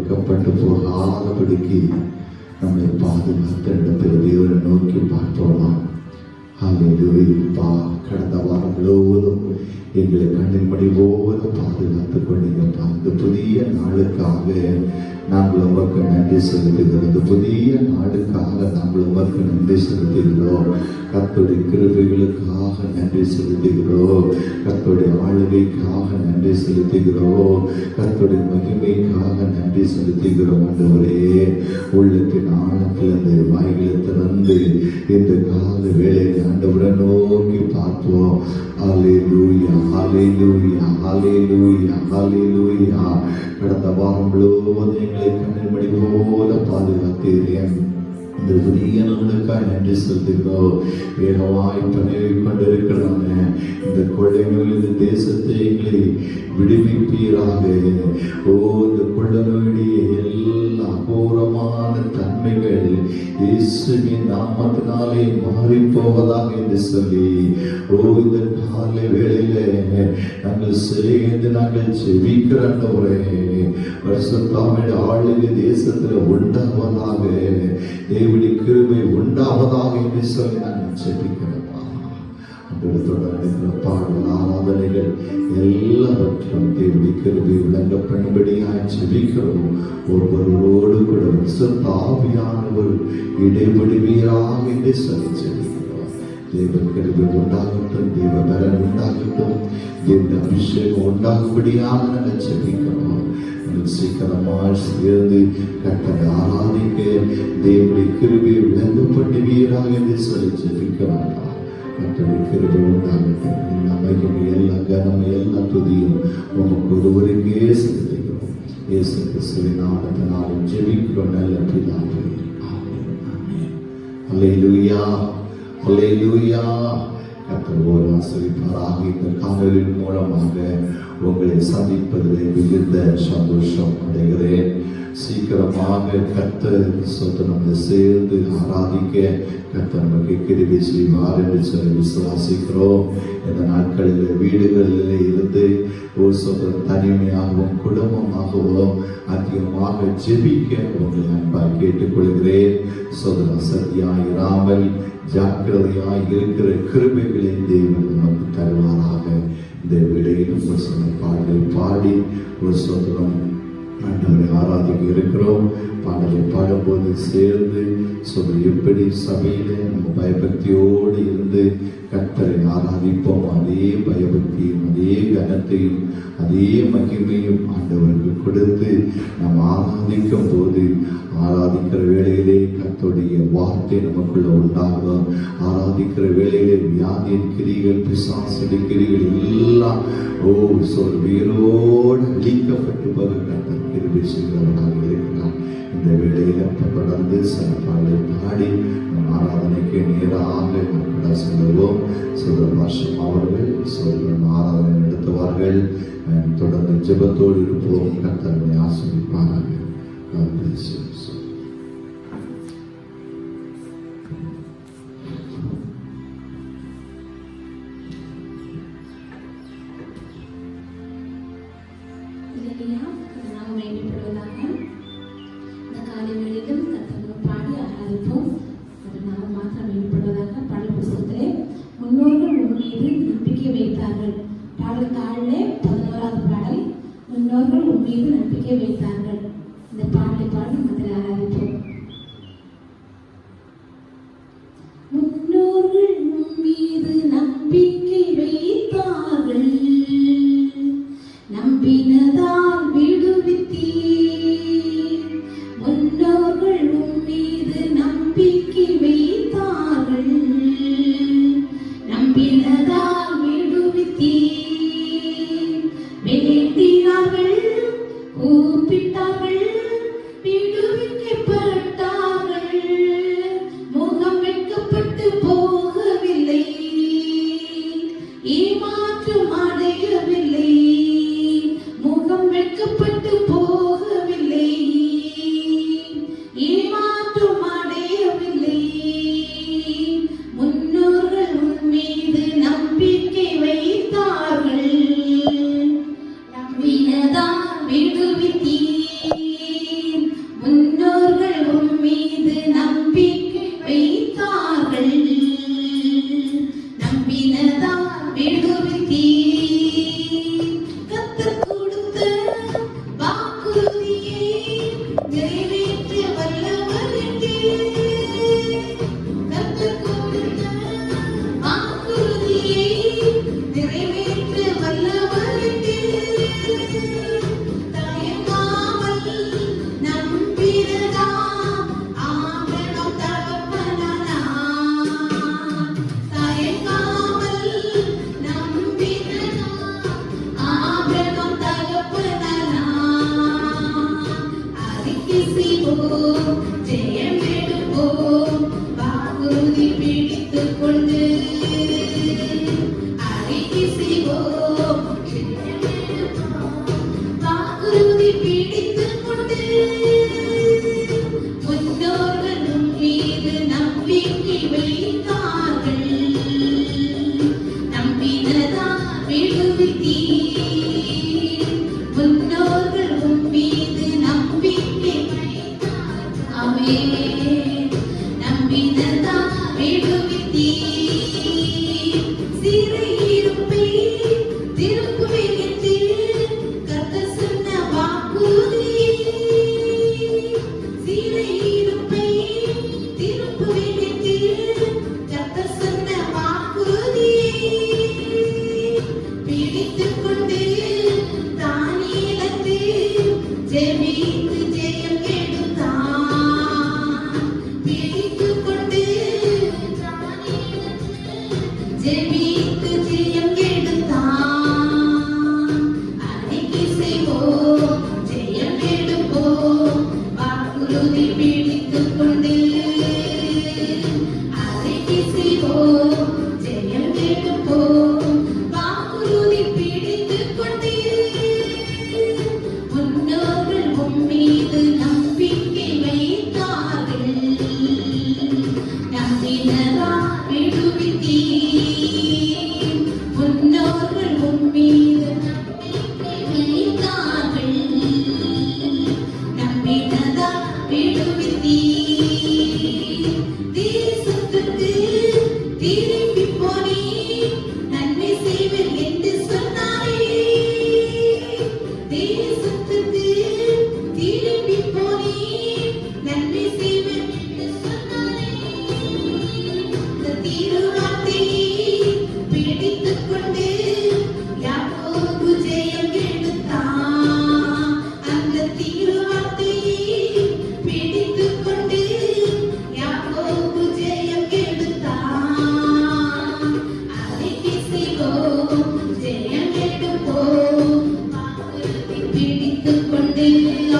வெட்கப்பட்டு போகாதபடிக்கு நம்மை பாதுகாத்த இடத்தில் தேவனை நோக்கி பார்ப்போமா? ஹல்லேலூயா. கடந்த வாரம் முழுவதும் எங்களை கண்ணின் மணி போல பாதுகாத்துக் கொண்டீங்கப்பா. இந்த புதிய நாளுக்காக நாங்கள் உமக்கு நன்றி செலுத்துகிறோம். இந்த புதிய நாளுக்காக நாங்கள் உமக்கு நன்றி செலுத்துகிறோம். கர்த்தருடைய கிருபைகளுக்காக நன்றி செலுத்துகிறோம். கர்த்தருடைய ஆளுகைக்காக நன்றி செலுத்துகிறோம். கர்த்தருடைய மகிமைக்காக நன்றி செலுத்துகிறோம். ஆண்டவரே, உள்ளத்தின் ஆழத்திலிருந்து வாய்களை திறந்து இந்த கால வேளையை ஆண்டவரை நோக்கி பார்ப்போம். ஹல்லேலூயா, ஹல்லேலூயா, ஹல்லேலூயா, ஹல்லேலூயா. கடந்த வாரம் முழுவதும் எங்களை கண்ணின் மணி போல பாதுகாத்தீரேன். இந்த புதிய நாளுக்காக நன்றி செலுத்துகிறோம். வேகமாய் பணியை கொண்டிருக்கிறோம். இந்த கொள்ளைகள் இந்த தேசத்தை எங்களை விடுவிப்பீராக. ஓ, இந்த கொள்ளனுடைய எல்லா அகோரமான தன்மைகள் இயேசுவின் நாமத்தினாலே மாறி போவதாக என்று சொல்லி, ஓ, இந்த காலை வேளையில நாங்கள் சேர்ந்து நாங்கள் ஜெபிக்கிறோம். பரிசுத்தமுடைய ஆளுகை தேசத்துல உண்டாவதாக, தேவனுடைய கிருபை உண்டாவதாக என்று சொல்லி நாங்கள் ஜெபிக்கிறோம். நடக்கிற பாடல் ஆராதனைகள் எல்லாவற்றும் தேவனுடைய கிருபை விளங்க பண்ணும்படியாக ஜெபிக்கிறோம். ஒவ்வொருவரோடு கூட பரிசுத்த ஆவியானவர் இடைபடுவீராக என்று சொல்லி ஜெபிக்கிறோம். தேவ கிருபை உண்டாகட்டும், தேவ பலன் உண்டாகட்டும், தேவ அபிஷேகம் உண்டாகும்படியாக நாங்கள் ஜெபிக்கிறோம். சீக்கிரமாக சேர்ந்து கர்த்தரை ஆராதிக்க தேவனுடைய கிருபை விளங்க பண்ணுவீராக என்று சொல்லி ஜெபிக்கிறோம். கர்த்தருடைய கிருபை உண்டாகட்டும். மகிமை எல்லா கனம் எல்லா துதியும் உமக்கு ஒருவருக்கே செலுத்துகிறோம். இயேசு கிறிஸ்துவின் நாமத்தினாலும் ஜெபிக்கிறோம் நல்ல பிதாவே. ஆமென். ஹல்லேலூயா, ஹல்லேலூயா. கர்த்தர் ஒரு ஆசீர்வதிப்பாராக. இந்த காணொளியின் மூலமாக உங்களை சந்திப்பதில் மிகுந்த சந்தோஷம் அடைகிறேன். சீக்கிரமாக கர்த்தர் நம்ம சேர்ந்து ஆராதிக்க கர்த்தர் நமக்கு கிருபை செய்வார் என்று சொல்லி விசுவாசிக்கிறோம். இந்த நாட்களில் வீடுகளில் இருந்து ஒரு சொந்தம் தனிமையாகவும் குடும்பமாகவும் அதிகமாக ஜெபிக்க உங்களை அன்பாக கேட்டுக்கொள்கிறேன். சோதரன் சத்தியாய் இராமல் ஜாக்கிரதையாய் இருக்கிற கிருபைகளை தேவன் நமக்கு தருவாராக. இந்த விடையிலும் ஒரு சொன்ன பாடலை பாடி ஒரு சொந்தம் ஆண்டவரை ஆராதிக்க இருக்கிறோம். பாடலை பாடும்போது சேர்ந்து எப்படி சபையில நம்ம பயபக்தியோடு இருந்து கர்த்தரை ஆராதிப்போம். அதே பயபக்தியும் அதே கனத்தையும் அதே மகிமையும் ஆண்டவருக்கு கொடுத்து நாம் ஆராதிக்கும் போது ஆராதிக்கிற வேளையிலே கர்த்தருடைய வார்த்தை நமக்குள்ள உண்டாகும். ஆராதிக்கிற வேளையிலே வியாதியின் கிரிகள், பிசாசின் கிரிகள் எல்லாம் வேரோடு அழிக்கப்பட்டு போக கர்த்தர் கிருபை செய்கிறவராக இருக்கிறார். இந்த வேளையில தொடர்ந்து சில பாடலை பாடி நம் ஆராதனைக்கு நேராக கூட செல்வோம். சோதரன் வருஷம் அவர்கள் சோதரன் ஆராதனை நடத்துவார்கள். தொடர்ந்து ஜெபத்தோடு இருப்போம். கர்த்தரை ஆசீர்வதிப்பாராக. முன்னோர்கள் உன் மீது நம்பிக்கை வைத்தார்கள். இந்த பாட்டை பாடி மக்களை ஆராதிப்போம். முன்னோர்கள் உன் மீது நம்பிக்கை வைத்தார்கள், நம்பினதால் விடுவித்தீர். முன்னோர்கள் உன் மீது நம்பிக்கை வைத்தார்கள், நம்பினதால் விடுவித்தீர். வேண்டினார்கள் கூப்பி ஜெபித்து ஜெயம் எடுத்தான், பிடித்துக் கொண்டு ஜெபித்து ஜெயம் எடுத்தான். அறிக்கை செய்வோம், ஜெயம் எடுப்போம், வாக்குறுதி பிடித்துக் கொண்டு அறிக்கை செய்வோம், ஜெயம் எடுப்போம், வாக்குறுதி பிடித்துக் கொண்டு. முன்னோர்கள் உம்மீது நம்பிக்கை வைத்தார்கள், நம்பினரா விடுவித்தீர். முன்னோர்கள் உம்மீது நம்பிக்கை வைத்தார்கள், நம்பினரா விடுவித்தீர். தேசத்துக்கு திரும்பி போனீர், நன்மை செய்வர் என்று சொன்னாரே. தேசத்துக்கு திரும்பி போனீர், நன்மை செய்வர் என்று சொன்னாரே. இந்த திருவார்த்தையை பிடித்துக் கொண்டு யாக்கோபு ஜெயம் எடுத்தான். அந்த திருவார்த்தையை பிடித்துக் கொண்டு யாக்கோபு ஜெயம் எடுத்தான். அறிக்கை செய்வோம், ஜெயம் எடுப்போம், வாக்குறுதி பிடித்துக் கொண்டு.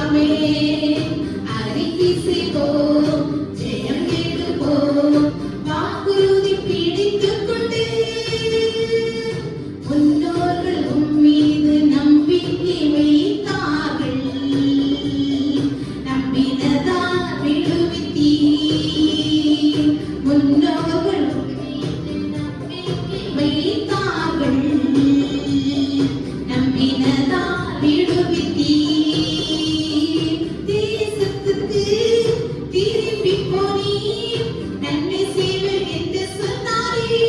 ஆமென். அறிக்கை செய்வோம், ஜெயம் எடுப்போம், வாக்குறுதி பிடித்துக் கொண்டு. முன்னோர்கள் உம்மீது நம்பிக்கை வைத்தார்கள், நம்பினதால் விடுவித்தீர். முன்னோர்கள் உம்மீது நம்பிக்கை வைத்தார்கள், நம்பினதால் விடுவித்தீர். தேசத்துக்கு திரும்பி போனீர், நன்மை செய்வர் என்று சொன்னாரே.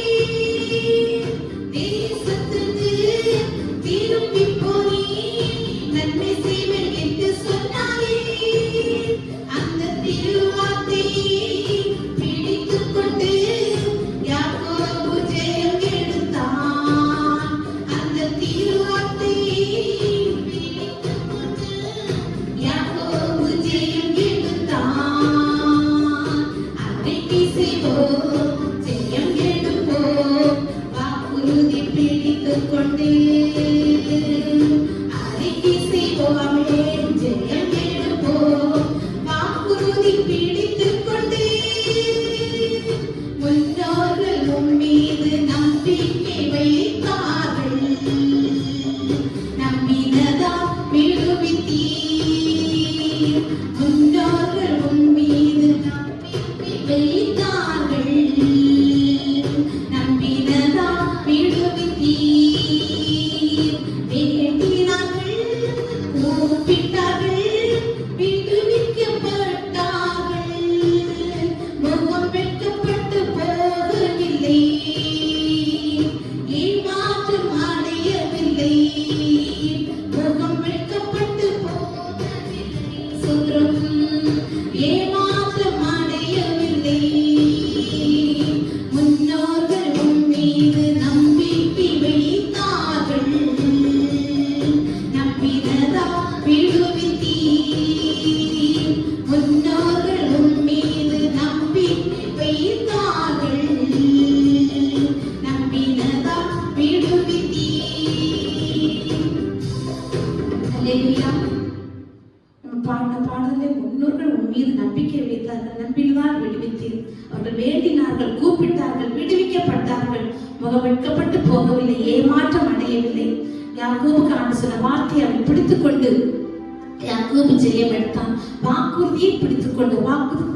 தேசத்துக்கு திரும்பி போனீர், நன்மை செய்வர் என்று சொன்னாரே. அந்த திருவார்த்தையை பிடித்துக் கொண்டு யாக்கோபு ஜெயம் எடுத்தான். அந்த திருவார்த்தையை பிடித்துக் கொண்டு யாக்கோபு ஜெயம் எடுத்தான். அறிக்கை செய்வோம், ஜெயம் எடுப்போம், வாக்குறுதி பிடித்துக் கொண்டு. அறிக்கை செய்வோம், ஆமென். ஜெயம் எடுப்போம், வாக்குறுதி பிடித்துக் கொண்டு. முன்னோர்கள் உம்மீது நம்பிக்கை வைத்தார்கள், நம்பினதா விடுவித்தீர். முன்னோர்கள் உம்மீது நம்பிக்கை வைத்தார்கள், நம்பினதா விடுவித்தீர். வேண்டினார்கள், கூப்பிட்டார்கள், விடுவிக்கப்பட்டார்கள். முகம் வெட்கப்பட்டு போகவில்லை, ஏமாற்றம் அடையவில்லை. முகம் வெட்கப்பட்டு போகவில்லை, சுதரம் ஏமாற்றம் அடையவில்லை. முன்னோர்கள் உம்மீது நம்பிக்கை வைத்தார்கள், நம்பினதா விடுவித்தீர். முன்னோர்கள் உம்மீது நம்பிக்கை வைத்தார்கள், நம்பினதா விடுவித்தீர். அல்லேலூயா. நம்ம பாடின பாடலே முன்னோர்கள் உம்மீது நம்பிக்கை வைத்தார்கள், நம்பினதால் விடுவித்தீர். அவர்கள் வேண்டினார்கள், கூப்பிட்டார்கள், விடுவிக்கப்பட்டார்கள். முகம் வெட்கப்பட்டு போகவில்லை, ஏமாற்றம் அடையவில்லை. யாக்கோபுக்கு ஆண்டு சொன்ன வார்த்தையை அவன் பிடித்துக் கொண்டு யாக்கோபு ஜெயம் எடுத்தான். வாக்குறுதியை பிடித்துக் கொண்டு, வாக்குறுதி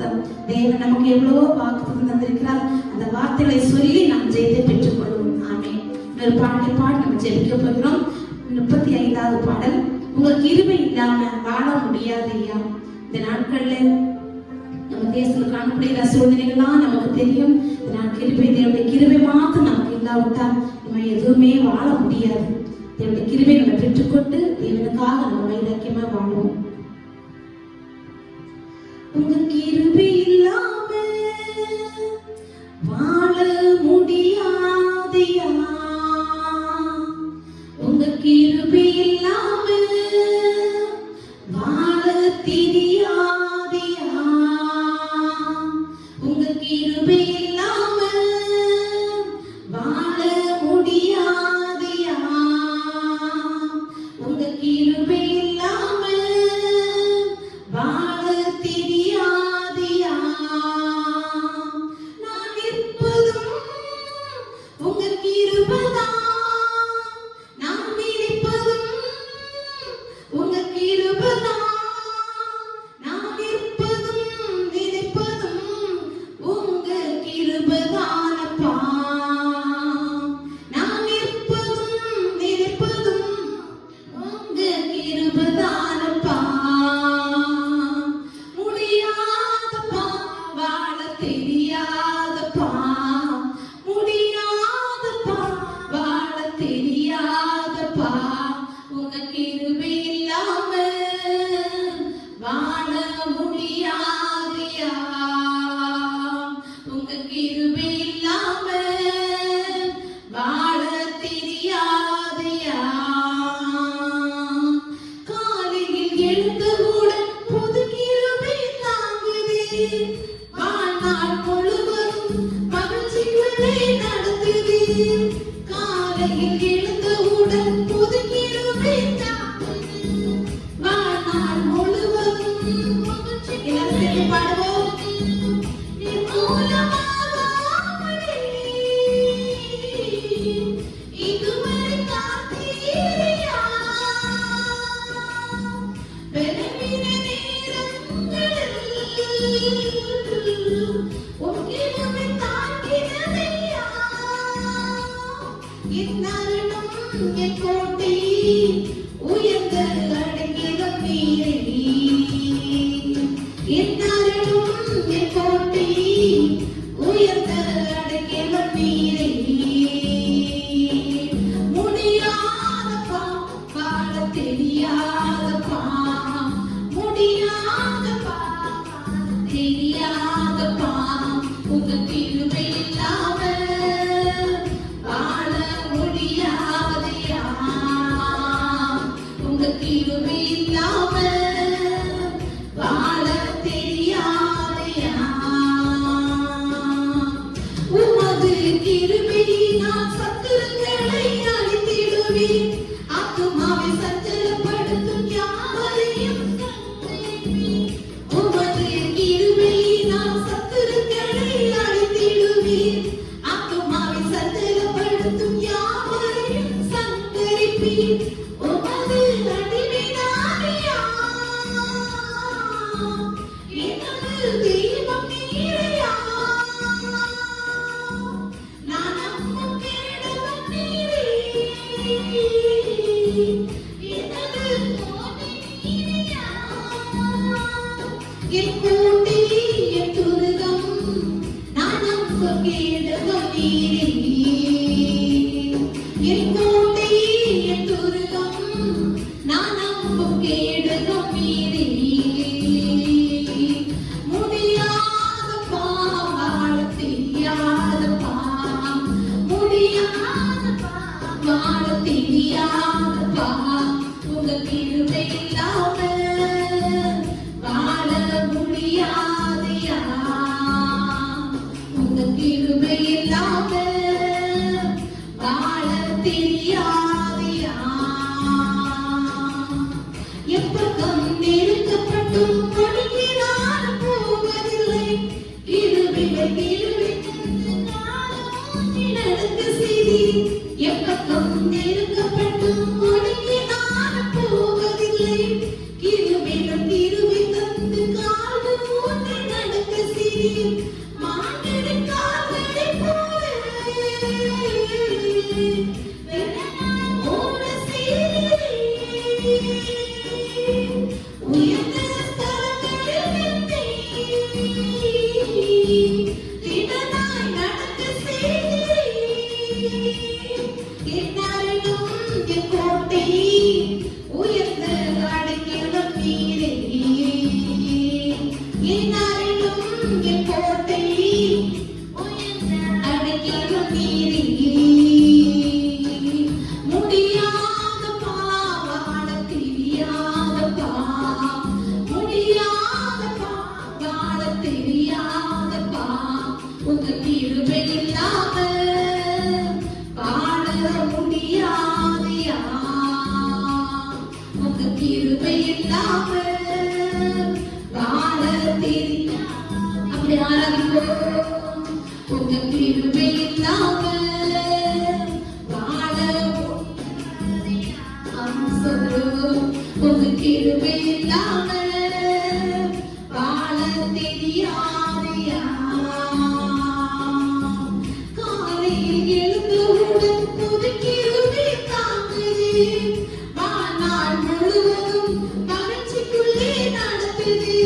தேவன் நமக்கு எவ்வளவோ வாக்குறுதி தந்திருக்கிறார். அந்த வார்த்தைகளை சொல்லி நாம் ஜெயத்தை பெற்றுக் கொள்வோம். ஆமென். ஒரு பாட்டை பாடி நம்ம ஜெபிக்க போகிறோம். 35வது பாடல். உங்க கிருபை இல்லாம வாழ முடியாது ஐயா. இந்த நாட்கள்ல நம்ம தேசத்துல காணப்படுகிற சூழ்நிலைகள்லாம் நமக்கு தெரியும். நான் கிருபை, தேவனுடைய கிருபை மாத்திரம் நமக்கு இல்லாவிட்டால் நம்ம எதுவுமே வாழ முடியாது. தேவனுடைய கிருபை நம்ம பெற்றுக்கொண்டு தேவனுக்காக நம்ம வைராக்கியமா வாழ்வோம். உங்க கிருபை இல்லாம வாழ முடியாதையா, உங்க கிருபை இல்லாம தெரியாதியா, உங்க கிருபை இல்லாம வாழ முடியாதியா, உங்க கிருபை இல்லாம வாழ தெரியாதியா. நான் இருப்பதும் உங்க கிருபைதான், நான் இருப்பதும் உங்க கிருபைதான், நான் இருப்பதும் நினைப்பதும் உங்க கிருபைதானப்பா. நான் இருப்பதும் நினைப்பதும் உங்க கிருபைதானப்பா. முடியாதப்பா வாழ தெரியாதப்பா, முடியாதப்பா வாழ தெரியாதப்பா, உங்க கிருபை இல்லாம வாழ முடியாதியா, உங்க கிருபை இல்லாம வாழ தெரியாதியா. காலையில் எழுந்தவுடன் புது கிருபை தாங்குதே, வாழ்நாள் முழுவதும் மகிழ்ச்சிக்குள்ளே நடத்துதே. காலையில் எழுந்தவுடன் புது கிருபை தாங்குதே, வாழ்நாள் முழுவதும் மகிழ்ச்சி. எல்லாரும் சேர்ந்து பாடுவோம். நிர்மூலமாகாமலே இதுவரை காத்தீரையா, பலவீன நேரங்களில் உன் கிருபை தாங்கினதையா. இந்நரணும் என் கோட்டை, உயர்ந்த அடைக்கலம் நீரே. இந்நரணும் என் கோட்டை, உயர்ந்த அடைக்கலம் நீரே. முடியாதப்பா வாழ தெரியாதப்பா, முடியாதப்பா தெரியாதப்பா, உங்க கிருபை இல்லாம வாழ முடியாதையா, உங்க கிருபை இல்லாம வாழ தெரியாதையா. உமது கிருபையினால் சத்துருக்களை அழித்திடுவீர், ஆத்துமாவை சஞ்சலப்படுத்தும் யாவரையும் சங்கரிப்பீர். உமது கிருபையினால் சத்துருக்களை அழித்திடுவீர், ஆத்துமாவை சஞ்சலப்படுத்தும் யாவரையும் சங்கரிப்பீர். உமது அடிமையாகியா, எனது தெய்வம் நீரையா. நான் நம்பும் கேடகம் நீரே, எனது கோட்டை நீரையா. என் கோட்டை என் துருகம், நான் நம்பும் கேடகம் நீரே. என் கோட்டை என் துருகம், நான் நம்பும் கேடகம் நீரே. முடியாதப்பா வாழ தெரியாதப்பா, முடியாதப்பா வாழ தெரியாதப்பா, உங்க கிருபை இல்லாம வாழ முடியாதையா, உங்க கிருபை இல்லாம வாழ தெரியாதையா. எப்பக்கம் நெருங்கி ஆராதிப்போம். உங்க கிருபை இல்லாம வாழ சொல்லுவோம். உங்க கிருபை இல்லாம வாழ தெரியாதையா. காலையில் எழுந்தவுடன் புது கிருபை தாங்குது. வாழ்நாள் முழுவதும் மகிழ்ச்சிக்குள்ளே நடத்துது.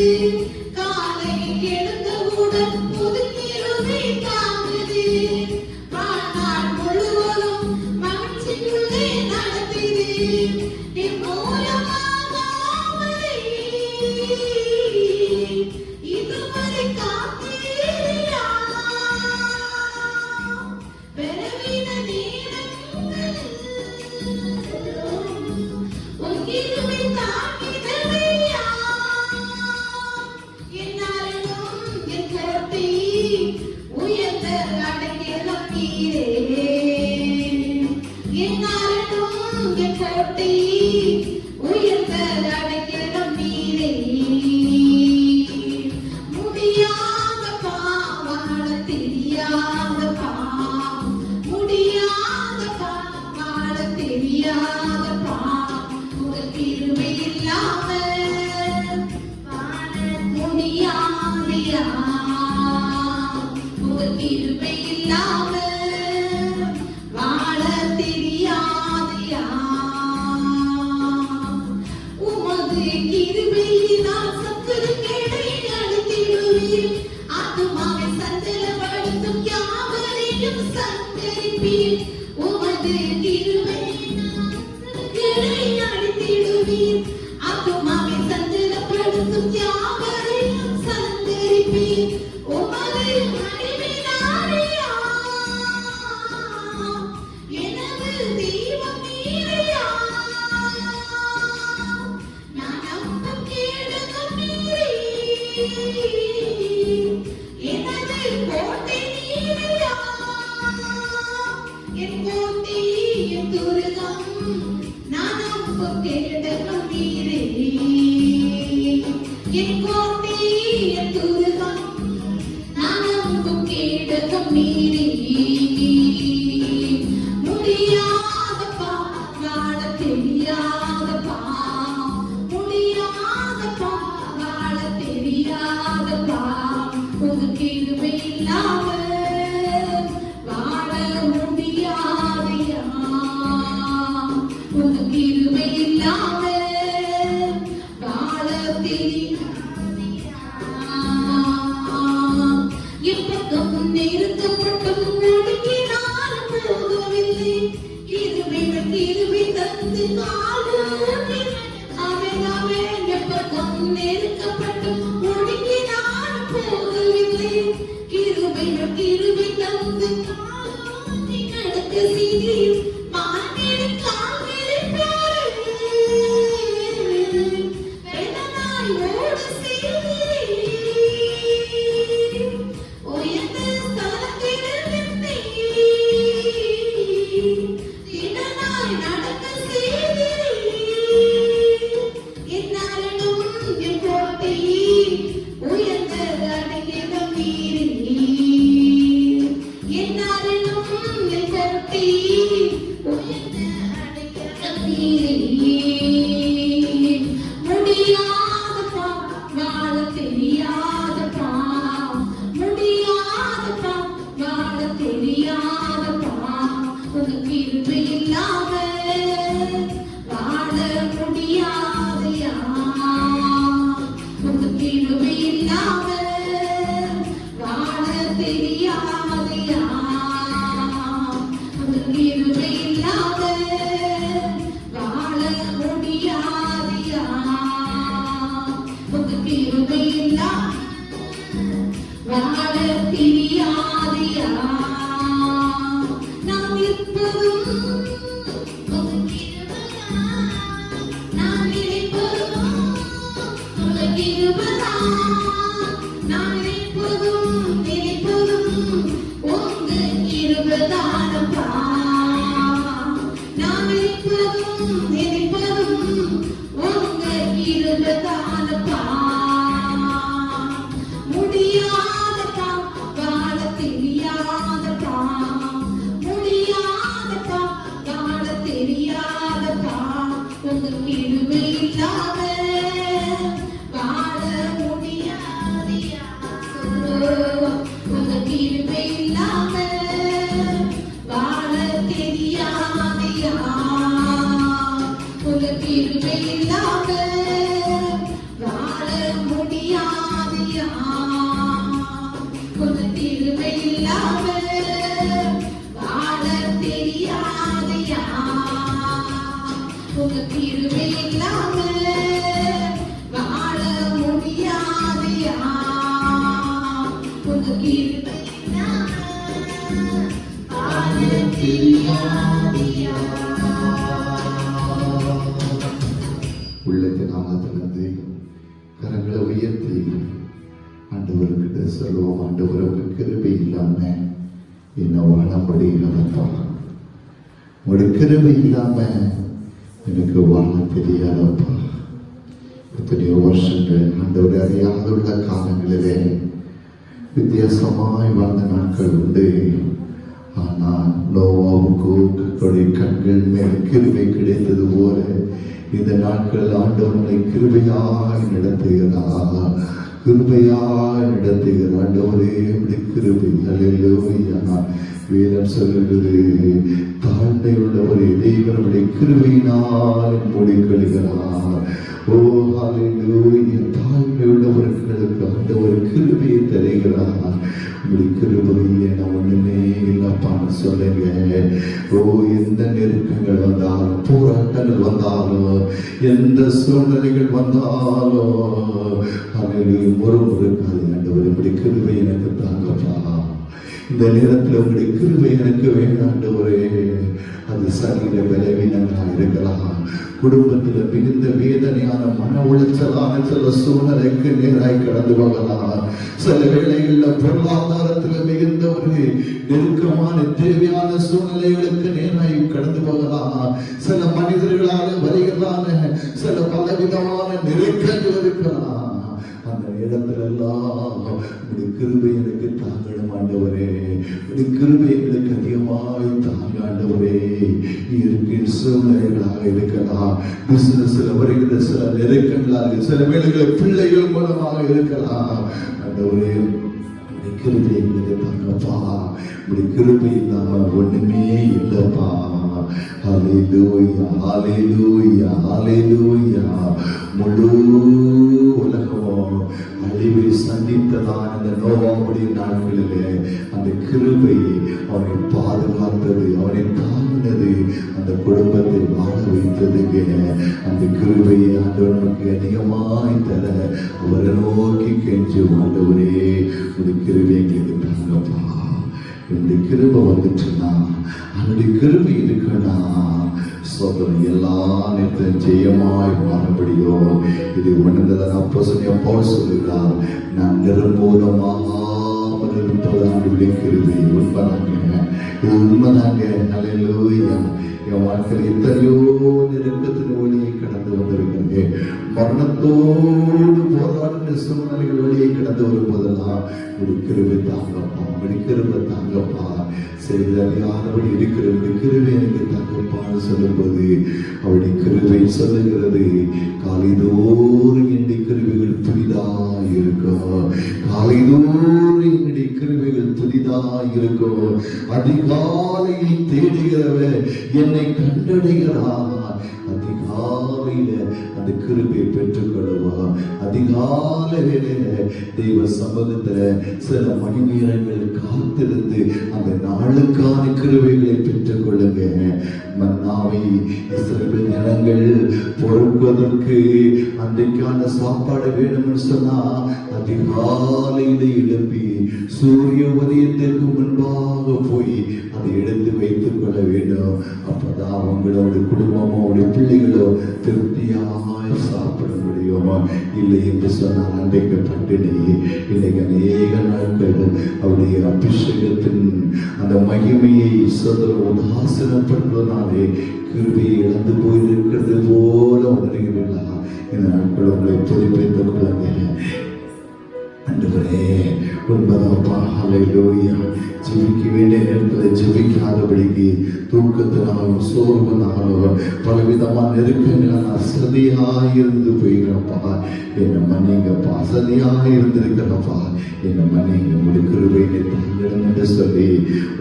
காலையில் எழுந்தவுடன் புது கிருபை தாங்குது. வாழ்நாள் முழுவதும் மகிழ்ச்சிக்குள்ளே நடத்துது. என் மூலமாக ஆவதை இதுவரை காத்தீரையா. பெறவின நேரங்களில் உன் கிருபை தாங்கினதையா. என்னாலும் என் கோட்டை உயர்ந்த அடைக்கலம் நீரே. என்னாலும் என் கோட்டை உயர்ந்த அடைக்கலம் நீரே. முடியாதப்பா வாழ தெரியாதப்பா. முடியாதப்பா வாழ தெரியாதப்பா. உங்க கிருபை இல்லாம வாழ முடியாதையா. உங்க கிருபை இல்லாம வாழ தெரியாதையா. உமது கிருபையினால் சத்துருக்களை அழித்திடுவீர். ஆத்துமாவை சஞ்சலப்படுத்தும் யாவரையும் சங்கரிப்பீர். உமது கிருபையினால் சத்துருக்களை அழித்திடுவீர். ஆத்துமாவை சஞ்சலப்படுத்தும் யாவரையும் சங்கரிப்பீர். உமது அடிமையாரையா. எனது தெய்வம் நீரையா. நான் நம்பும் கேடகம் நீரே. எனது கோட்டை நீரையா. என் கோட்டை என் துருகம். நான் நம்பும் கேடகம் நீரே. என் கோட்டை என் துருகம். நான் நம்பும் கேடகம் நீரே. முடியாதப்பா வாழ தெரியாதப்பா. முடியாதப்பா வாழ தெரியாதப்பா. உங்க கிருபை இல்லாம வாழ முடியாதையா. உங்க கிருபை இல்லாம வாழ தெரியாதையா. எப்பக்கம் நிறுத்தப்பட்டும் ஒடுக்கினாலும் போகவில்லை. கிருபைகள் கிருபை தந்து காலூன்றி அவன் அவன் எப்பக்கம் நெருக்கப்பட்டும் ஒடுக்கினாலும் போகவில்லை. கிருபைகள் கிருபை தந்து காலூன்றி நடக்க செய்தீர். மானிடன் கால்களில் வெள்ளனாய் ஓட செய்தீர். உயர்ந்த ஸ்தலத்தினில் என்னை திடனாய் நடக்க செய்தீர். என்னாலும் என் கோட்டை உயர்ந்த அடைக்கலம் நீரே. என்னாலும் என் கோட்டை உயர்ந்த அடைக்கலம் நீரே. முடியாதப்பா வாழ தெரியாதப்பா. முடியாதப்பா வாழ தெரியாதப்பா. உங்க கிருபை இல்லாம வாழ முடியாதையா. உங்க கிருபை இல்லாம வாழ தெரியாதையா. உங்க கிருபை இல்லாம வாழ முடியாதையா. உங்க கிருபை இல்லாம வாழ தெரியாதையா. நாம் இருப்பதும் உங்க கிருபைதான். நாம் நினைப்பதும் உங்க கிருபைதான். நாம் நினைப்பதும் உங்க கிருபைதானப்பா. நாம் நினைப்பதும் உங்க கிருபைதானப்பா. முடியாதப்பா உள்ளத்தை நாமத்திலிருந்து கரங்களை உயர்த்தி ஆண்டவர்கிட்ட சொல்லுவோம். ஆண்டவருக்கு கிருபை இல்லாம என்ன வாழ முடியலப்பா. உங்களுடைய கிருபை இல்லாம எனக்கு வாழ தெரியாதப்பா. எத்தனையோ வருஷங்கள் ஆண்டவரை அறியாத உள்ள காலங்களிலே வித்தியாசமாய் வாழ்ந்த நாட்கள் உண்டு. ஆனால் நோவாவுக்கு கண்கள் மேல் கிருபை கிடைத்தது போல இந்த நாட்கள் ஆண்டவனை கிருபையாய் நடத்துகிறார். கிருபையாய் நடத்துகிறார். ஆண்டவரே உடைய கிருபை. அல்லேலூயா. வேதம் சொல்லுகிறது, தாழ்மை உள்ளவரே தேவனுடைய கிருபையினால் மூடிக்கொள்கிறார். ஓ அல்லேலூயா. தாழ்மை உள்ளவர்களுக்கு ஆண்டவர் கிருபையை தருகிறார். உங்களுடைய கிருபையை நான் ஒண்ணுமே இல்லப்பான்னு சொல்லுங்க. ஓ எந்த நெருக்கங்கள் வந்தாலும், போராட்டங்கள் வந்தாலும், எந்த சூழ்நிலைகள் வந்தாலும் அல்லேலூயா ஒரு ஆண்டவர் உங்களுடைய கிருபை எனக்கு தாங்கப்பா. இந்த நேரத்தில் உங்களுடைய கிருபை எனக்கு வேண்டாண்டவரே. அது சரீர பலவீனங்களாக இருக்கலாம், குடும்பத்தில் மிகுந்த வேதனையான மன உளைச்சலான சில சூழ்நிலைக்கு நேராய் கடந்து போகலாம். சில வேளைகளில் பொருளாதாரத்தில் மிகுந்த ஒரு நெருக்கமான தேவையான சூழ்நிலைகளுக்கு நேராய் கடந்து போகலாம். சில மனிதர்களால் வருகிறான சில பலவிதமான நெருக்கங்கள் இருக்கலாம். அந்த நேரத்தில் எல்லாம் உடைய கிருபை எனக்கு தாங்கணும் ஆண்டவரே. உடைய கிருபை எங்களுக்கு அதிகமாய் தாங்க ஆண்டவரே. இயற்கை சூழ்நிலைகளாக இருக்கலாம், பிசினஸ்ல வருகிற சில நெருக்கங்களாக, சில வேளைகளில் பிள்ளைகள் மூலமாக இருக்கலாம். ஆண்டவரே உடைய கிருபை எங்களுக்கு தாங்கப்பா. உடைய கிருபை இல்லாம ஒண்ணுமே இல்லப்பா. ஹல்லேலூயா, ஹல்லேலூயா, ஹல்லேலூயா. முழு உலகம் அழிவை சந்தித்ததான் இந்த நோவாவுடைய நாட்களிலே அந்த கிருபை அவனை பாதுகாத்தது, அவனை தாங்கினது, அந்த குடும்பத்தை வாழ வைத்ததுங்க. அந்த கிருபையை ஆண்டவர் நமக்கு அதிகமாய் தர அவரை நோக்கி கெஞ்சு, ஆண்டவரே ஒரு கிருபை எங்களுக்கு தாங்கப்பா. இந்த கிருபை வந்துச்சுன்னா, அவனுடைய கிருபை இருக்குன்னா சோதனை எல்லா நேரத்திலும் ஜெயமாய் மாறப்படியோ. இது உணர்ந்ததான் அப்போஸ்தலனாகிய பவுல் சொல்லுகிறார், நான் நிர்மூலமாகாமல் இருப்பதான் கிருபை. உண்மைதாங்க, இது உண்மைதாங்க. அல்லேலூயா. என் வாழ்க்கையில் எத்தனையோ நெருக்கத்தின் வழியை கடந்து வந்திருக்கிறது. மரணத்தோடு போராடுகிற சூழ்நிலைகள் வழியை கடந்து வரும்போதெல்லாம் ஒரு கிருபை தாங்கப்பா, ஒரு கிருபை தாங்கப்பா. செய்தறியாதபடி இருக்கிற கிருபை எனக்கு தாங்கப்பான்னு சொல்லும்போது அவருடைய கிருபை சொல்லுகிறது, காலைதோறும் என்னுடைய கிருபைகள் புதிதாக இருக்கும். காலைதோறும் என்னுடைய கிருபைகள் புதிதாக இருக்கும். அதிகாலையில் தேடுகிறவர் என்னை கண்டடைகிறார். அதிகாலையில அந்த கிருபையை பெற்றுக் கொள்ளுவார். அதிகாலை வேளையில தெய்வ சமூகத்துல சில மணி நேரங்கள் காத்திருந்து அந்த நாளுக்கான கிருபைகளை பெற்றுக் கொள்ளுங்க. மன்னாவை இஸ்ரவேல் ஜனங்கள் பொறுப்பதற்கு அன்றைக்கான சாப்பாடு வேணும்னு சொன்னா அதிகாலையில எழுப்பி சூரிய உதயத்திற்கு முன்பாக போய் அதை எடுத்து வைத்துக் கொள்ள வேண்டும். அப்பதான் அவங்களோட குடும்பமோ அவருடைய பிள்ளைகளோ திருப்தியாய் சாப்பிட முடியுமா. இல்லை என்று சொன்னால் அன்றைக்கு பட்டினி. இன்னைக்கு அநேக நாட்கள் அவருடைய அபிஷேகத்தின் அந்த மகிமையை உதாசீனப்படுவதனாலே கிருபையை இழந்து போயிருக்கிறது போல உணர்கிறீர்களா? இந்த நாட்கள் உங்களை பொறுப்பேற்றுக் கொள்ளுங்க. ஆண்டவரே உண்மைதான்ப்பா. ஹல்லேலூயா. ஜெபிக்க வேண்டிய நேரத்தில் ஜெபிக்காதபடிக்கு தூக்கத்தினாலும் சோர்வனாலும் பலவிதமான நெருக்கங்களால் அசதியாயிருந்து போயிடப்பா. என்னை மன்னிங்கப்பா, அசதியாக இருந்திருக்கிறப்பா, என்னை மன்னிங்க. உங்களுடைய கிருபையை தாங்கிடும் என்று சொல்லி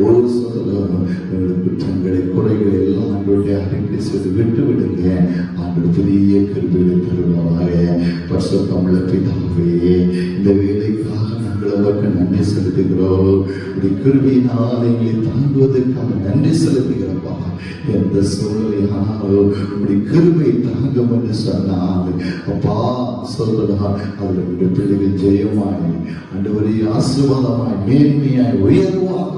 ஒரு சொல்லும் உங்களுடைய குற்றங்களை குறைகளை எல்லாம் ஆண்டவருடைய அறிக்கை செய்து விட்டு விடுங்க. ஆண்டவர் புதிய கிருபைகளை தருவாரே. பரிசுத்தமுள்ள பிதாவே, இந்த வேலைக்காக நாங்கள் நமக்கு நன்றி செலுத்துகிறோம். இப்படி கிருபையினால் எங்களை தாங்குவதற்காக நன்றி செலுத்துகிறப்பா. எந்த சூழ்நிலையானாலும் இப்படி கிருபை தாங்கும் என்று சொன்னால் அப்பா சொல்றா அவர்களுடைய பிள்ளைகள் ஜெயமாய் ஆண்டவரே ஆசீர்வாதமாய் மேன்மையாய் உயர்வாக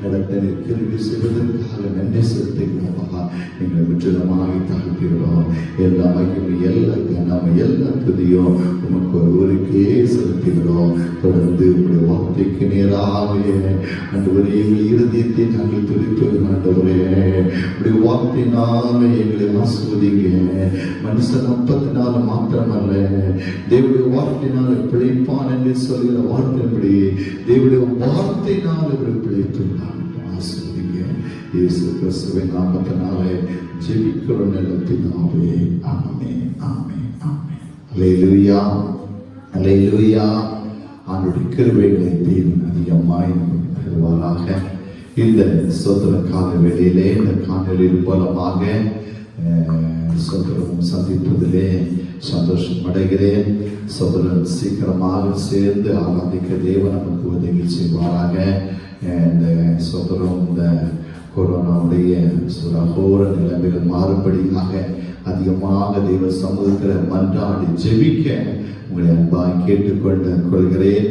நடத்த கிருபை செய்வதற்காக நன்றி செலுத்துகிறோம். எங்களை முற்றிலுமாய் தாழ்த்துகிறோம். எல்லா மகிமை எல்லா கனம் எல்லா துதியும் உமக்கு ஒருவருக்கே செலுத்துகிறோம். தொடர்ந்து உங்களுடைய வார்த்தைக்கு நேராக ஆண்டவரே எங்கள் இருதயத்தை நாங்கள் துதிப்போம். ஆண்டவரே உடைய வார்த்தையினால எங்களை ஆஸ்வதிங்க. மனுஷன் அப்பத்தினால மாத்திரமல்ல தேவனுடைய வார்த்தையினால பிழைப்பான் என்று சொல்கிற வார்த்தைப்படி தேவனுடைய வார்த்தையினால ஒரு பிழைப்பு ஆஸ்வதிங்க. இயேசு கிறிஸ்துவின் நாமத்தினாலே ஜெபிக்கிறோம் நல்ல பிதாவே. ஆமென், ஆமென், ஆமென். அல்லேலூயா, அல்லேலூயா. ஆண்டவருடைய கிருபைகளை தேவன் அதிகமாய் தருவாராக. இந்த சோதர கால வேளையிலே இந்த காணொலியின் மூலமாக சோதரமும் சந்திப்பதிலே சந்தோஷம் அடைகிறேன். சோதரன் சீக்கிரமாக சேர்ந்து ஆராதிக்க தேவன் நமக்கு உதவி செய்வாராக. இந்த சோதரம் இந்த கொரோனாவுடைய சுரகோர நிலைமைகள் மாறுபடியாக அதிகமாக தெய்வ சமூகத்தில் மன்றாடி ஜெபிக்க உங்களை அன்பாய் கொள்கிறேன்.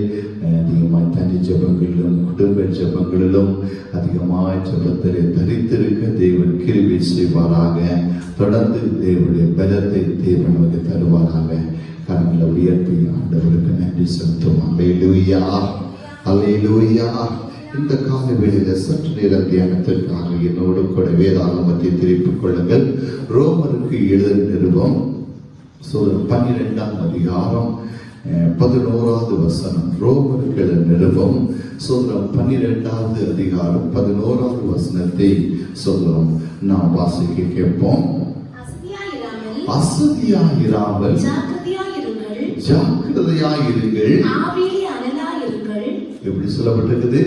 அதிகமாய் தனி ஜெபங்களிலும் குடும்ப ஜெபங்களிலும் அதிகமாய் ஜெபத்திலே தரித்திருக்க தேவன் கிருபை செய்வாராக. தொடர்ந்து தேவனுடைய பலத்தை தேவன் நமக்கு தருவாராக. கரங்களை உயர்த்தி ஆண்டவருக்கு நன்றி செலுத்தும். அல்லேலூயா, அல்லேலூயா. இந்த கால வேளையில சற்று நேரம் தியானத்திற்காக என்னோடு கூட வேதாகமத்தை திருப்பிக் கொள்ளுங்கள். ரோமருக்கு எழுதின நிருபம் 12ஆம் அதிகாரம் 11வது வசனம். ரோமருக்கு எழுதின நிருபம் 12வது அதிகாரம் 11வது வசனத்தை சொல்றோம். நாம் வாசிக்க கேட்போம். அசதியாயிராமல் ஜாக்கிரதையாயிருங்கள். எப்படி சொல்லப்பட்டிருக்குது?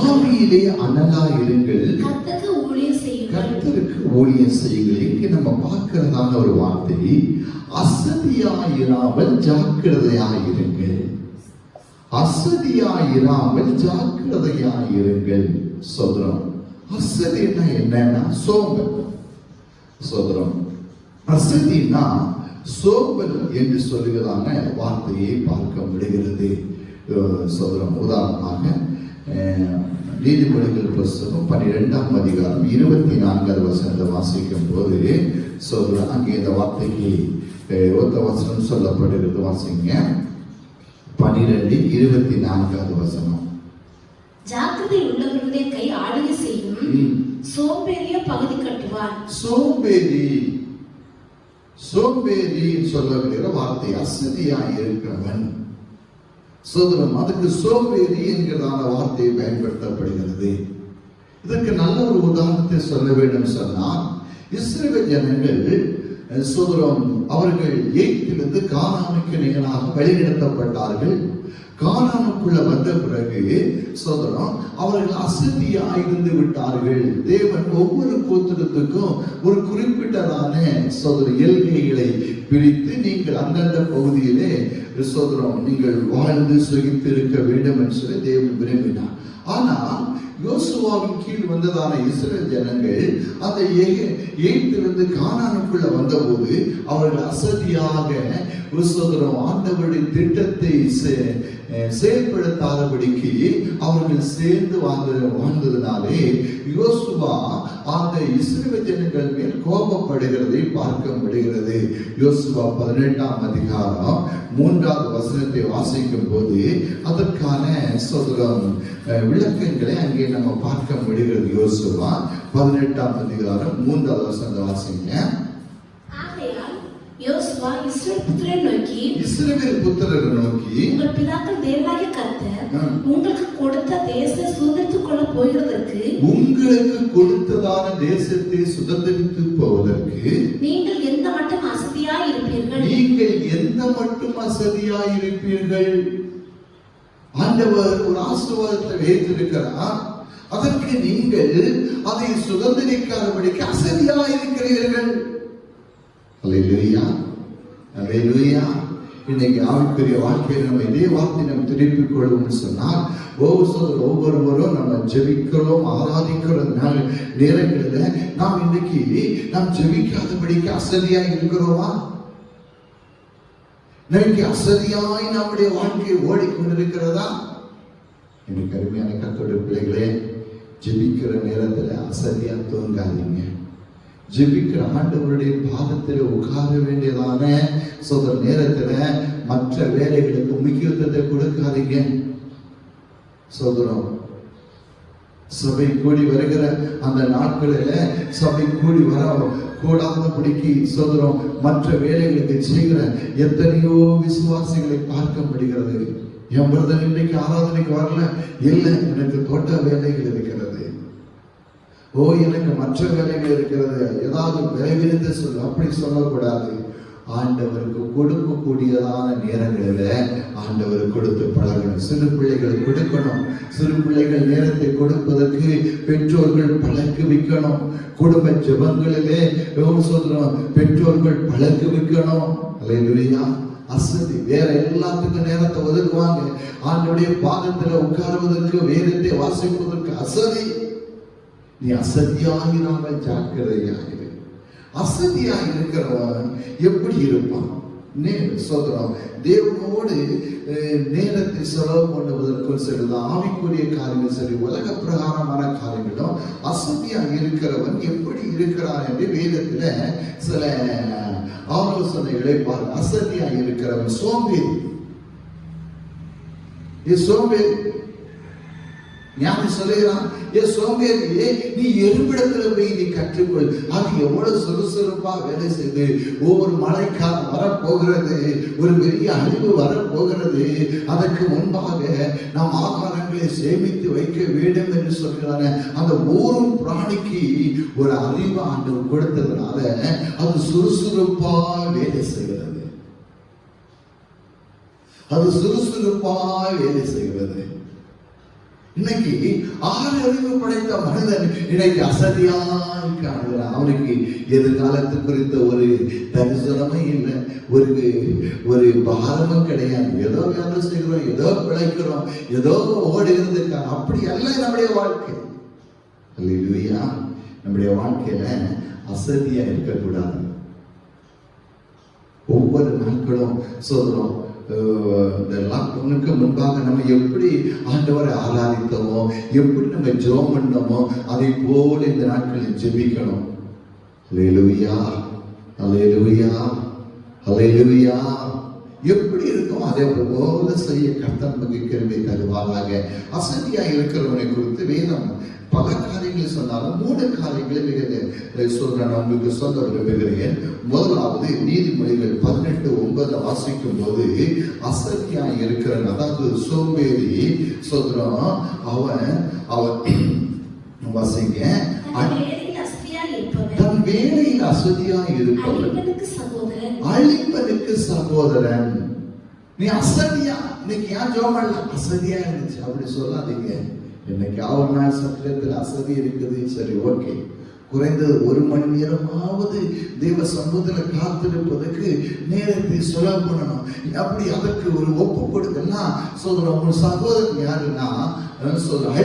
ஆவியிலே அனலாயிருங்கள், கர்த்தருக்கு ஊழியம் செய்யுங்கள். இங்கே நம்ம பார்க்கிறதான ஒரு வார்த்தை அசதியாயிராமல் ஜாக்கிரதையாயிருங்கள். அசதியாயிராமல் ஜாக்கிரதையாயிருங்கள் சொல்றோம். அசதினா என்னன்னா சோம்பல் சொல்றோம். அசதினா சோம்பல் என்று சொல்லுகிறதான வார்த்தையை பார்க்க முடிகிறது சொல்றோம். உதாரணமாக நீதிமொழிகள் புஸ்தகம் 12ஆம் அதிகாரம் 24வது வசனத்தை வாசிக்கும் போது சொல்ற அங்கே இந்த வார்த்தைக்கு ஒத்த வசனம் சொல்லப்படுகிறது. வாசிங்க 12:24வது வசனம். ஜாக்கிரதை உள்ளவர்களுடைய கை ஆளுகை செய்யும், சோம்பேறிய பகுதி கட்டுவார். சோம்பேறி சொல்லப்படுகிற வார்த்தை அசதியாய் இருக்கிறவன் சோதரம். அதுக்கு சோம்பேறி என்கிறதான வார்த்தை பயன்படுத்தப்படுகிறது. இதற்கு நல்ல ஒரு உதாரணத்தை சொல்ல வேண்டும் சொன்னால், இஸ்ரவேல் ஜனங்கள் சோதரம் அவர்கள் எகிப்திலிருந்து கானானுக்கு நிகராக வழிநடத்தப்பட்டார்கள். கானானுக்குள்ள வந்த பிறகு சோதரம் அவர்கள் அசதியாய் இருந்து விட்டார்கள். தேவன் ஒவ்வொரு கோத்திரத்துக்கும் ஒரு குறிப்பிட்டதான சோதர எல்கைகளை பிரித்து நீங்கள் அந்தந்த பகுதியிலே சோதரம் நீங்கள் வாழ்ந்து சுகித்து இருக்க வேண்டும் என்று சொல்லி தேவன் விரும்பினார். ஆனால் யோசுவாவின் கீழ் வந்ததான இஸ்ரவேல் ஜனங்கள் அந்த எகிப்திலிருந்து கானானுக்குள்ள வந்தபோது அவர்கள் அசதியாக ஆண்டவருடைய திட்டத்தை செயல்படுத்தாதபடிக்கு அவர்கள் சேர்ந்து வாழ்ந்ததினாலே யோசுவா அந்த இஸ்ரவேல் ஜனங்கள் மேல் கோபப்படுகிறதை பார்க்க முடிகிறது. யோசுவா 18ஆம் அதிகாரம் 3வது வசனத்தை வாசிக்கும் போது அதற்கான விளக்கங்களை அங்கே நம்ம பார்க்க முடிகிறது. யோசுவா 18ஆம் அதிகாரம் 3வது வசனத்தை வாசிங்க. யோசுவா இஸ்ரவேல் புத்திரரை நோக்கி உங்கள் பிதாக்கள் தேவனாகிய கர்த்தர் உங்களுக்கு கொடுத்த தேசத்தை சுதந்திரித்துக் கொள்ள போகிறதற்கு, உங்களுக்கு கொடுத்ததான தேசத்தை சுதந்திரித்து போவதற்கு நீங்கள் எந்த மட்டும் அசதியாய் இருப்பீர்கள். ஆண்டவர் ஒரு ஆசீர்வாதத்தை வைத்திருக்கிறார். அதற்கு நீங்கள் அதை சுதந்திரிக்காதபடிக்கு அசதியாய் இருக்கிறீர்கள். அல்லேலூயா, அல்லேலூயா. இன்னைக்கு ஆவிக்குரிய வாழ்க்கையை நம்ம இதே வார்த்தை நம்ம திருப்பிக் கொள்வோம்னு சொன்னால் ஒவ்வொருவரும் நம்ம ஜெபிக்கிறோம், ஆராதிக்கிறோம் நேரங்களில் நாம் இன்னைக்கு நாம் ஜெபிக்காதபடிக்கு அசதியா இருக்கிறோமா? இன்னைக்கு அசதியாய் நம்முடைய வாழ்க்கை ஓடிக்கொண்டிருக்கிறதா? எனக்கு அருமையான கர்த்தருடைய பிள்ளைகளே, ஜெபிக்கிற நேரத்துல அசதியா தூங்காதீங்க. ஜெபிக்கிற ஆண்டவருடைய பாதத்தில் உட்கார வேண்டியதான சொல்ற நேரத்துல மற்ற வேலைகளுக்கு முக்கியத்துவத்தை கொடுக்காதீங்க. சொல்றோம், சபை கூடி வருகிற அந்த நாட்களில சபை கூடி வர கூடாதபடிக்கு சொல்றோம் மற்ற வேலைகளுக்கு செய்கிற எத்தனையோ விசுவாசிகளை பார்க்க முடிகிறது. என் பிரதர் இன்னைக்கு ஆராதனைக்கு வரல, இல்லை எனக்கு தோட்ட வேலைகள் இருக்கிறது, எனக்கு மற்ற வேலைகள் இருக்கிறது, ஏதாவது விரைவிருந்து சொல்ல, அப்படி சொல்லக்கூடாது. ஆண்டவருக்கு கொடுக்கக்கூடியதான நேரங்களில ஆண்டவர் கொடுத்து பழகணும். சிறு பிள்ளைகள் கொடுக்கணும். சிறு பிள்ளைகள் நேரத்தை கொடுப்பதற்கு பெற்றோர்கள் பழக்குவிக்கணும். குடும்ப ஜெபங்களிலே சொல்றோம் பெற்றோர்கள் பழக்குவிக்கணும். அல்லேலூயா. அசதி வேற எல்லாத்துக்கும் நேரத்தை ஒதுக்குவாங்க. ஆண்டவருடைய பாதத்துல உட்காருவதற்கு, வேதத்தை வாசிப்பதற்கு அசதி. நீ அசதியாகிறாமல் ஜாக்கிரதையாயிரு. அசதியாக இருக்கிறவன் எப்படி இருப்பான்? சொல்றோம், தேவனோடு நேரத்தை செலவு பண்ணுவதற்கும் சரிதான், ஆவிக்குரிய காரியங்கள் சரி, உலக பிரகாரமான காரியங்களும் அசதியாக இருக்கிறவன் எப்படி இருக்கிறான் என்று வேதத்துல சில ஆலோசனைகளை பாருங்க. அசதியாக இருக்கிறவன் சோம்பேறி. சோம்பேறி ஞானி சொல்லுகிறான், சோம்பேறியே நீ எறும்பிடத்துல போய் நீ கற்றுக்கொள். அது எவ்வளவு சுறுசுறுப்பா வேலை செய்து, ஒவ்வொரு மழைக்காலம் வரப்போகிறது, ஒரு பெரிய அழிவு வரப்போகிறது, அதற்கு முன்பாக நாம் ஆகாரங்களை சேமித்து வைக்க வேண்டும் என்று சொல்கிறாங்க. அந்த ஊரும் பிராணிக்கு ஒரு அறிவு ஆண்டவர் கொடுத்ததுனால அது சுறுசுறுப்பா வேலை செய்கிறது. அது சுறுசுறுப்பா வேலை செய்கிறது. இன்னைக்கு ஆறு அறிவு படைத்த மனிதன் இன்னைக்கு அசதியாய் காணுகிறான். அவனுக்கு எதிர்காலத்து குறித்த ஒரு தரிசனமே இல்லை, ஒரு பாரமும் கிடையாது. ஏதோ வேலை செய்கிறோம், ஏதோ பிழைக்கிறோம், ஏதோ ஓடி இருந்திருக்காங்க. அப்படி அல்ல நம்முடைய வாழ்க்கை. அல்லேலூயா. நம்முடைய வாழ்க்கையில அசதியா இருக்கக்கூடாது. ஒவ்வொரு நாட்களும் சொல்றோம், இந்த லாக்டவுனுக்கு முன்பாக நம்ம எப்படி ஆண்டவரை ஆராதித்தோமோ, எப்படி நம்ம ஜெபம் பண்ணோமோ, அதை போல இந்த நாட்களில் ஜெபிக்கணும். அல்லேலூயா, அல்லேலூயா, அல்லேலூயா. எப்படி இருக்கும் அதே போல செய்ய கர்த்தர் நமக்கு கிருபை தருவாராக. அசதியா இருக்கிறவனை குறித்து வேதம் பல காரியங்களை சொன்னாலும் 3 காரியங்களை சொல்றேன், உங்களுக்கு சொல்ல விரும்புகிறேன். முதலாவது நீதிமொழிகள் 18:9 வாசிக்கும் போது அசதியாய் இருக்கிறவன், அதாவது சோம்பேறி சொல்றான், அவன் வாசிங்க, தன் வேலையில் அசதியாய் இருப்பவன் அழிப்பனுக்கு சகோதரன். நீ அசதியா இன்னைக்கு ஏன் ஜோமல்ல அசதியா இருந்துச்சு அப்படி சொல்லாதீங்க. இன்னைக்கு ஒரு நாள் சத்தியத்தில் அசதி இருக்குது, சரி ஓகே, குறைந்தது 1 மணி நேரமாவது தேவ சமூகத்தில் காத்திருப்பதற்கு நேரத்தை செலவு பண்ணணும். அப்படி அதற்கு ஒரு ஒப்பு கொடுக்கலாம். சொல்றோம், உங்க சகோதரன் யாருன்னா சொல்ற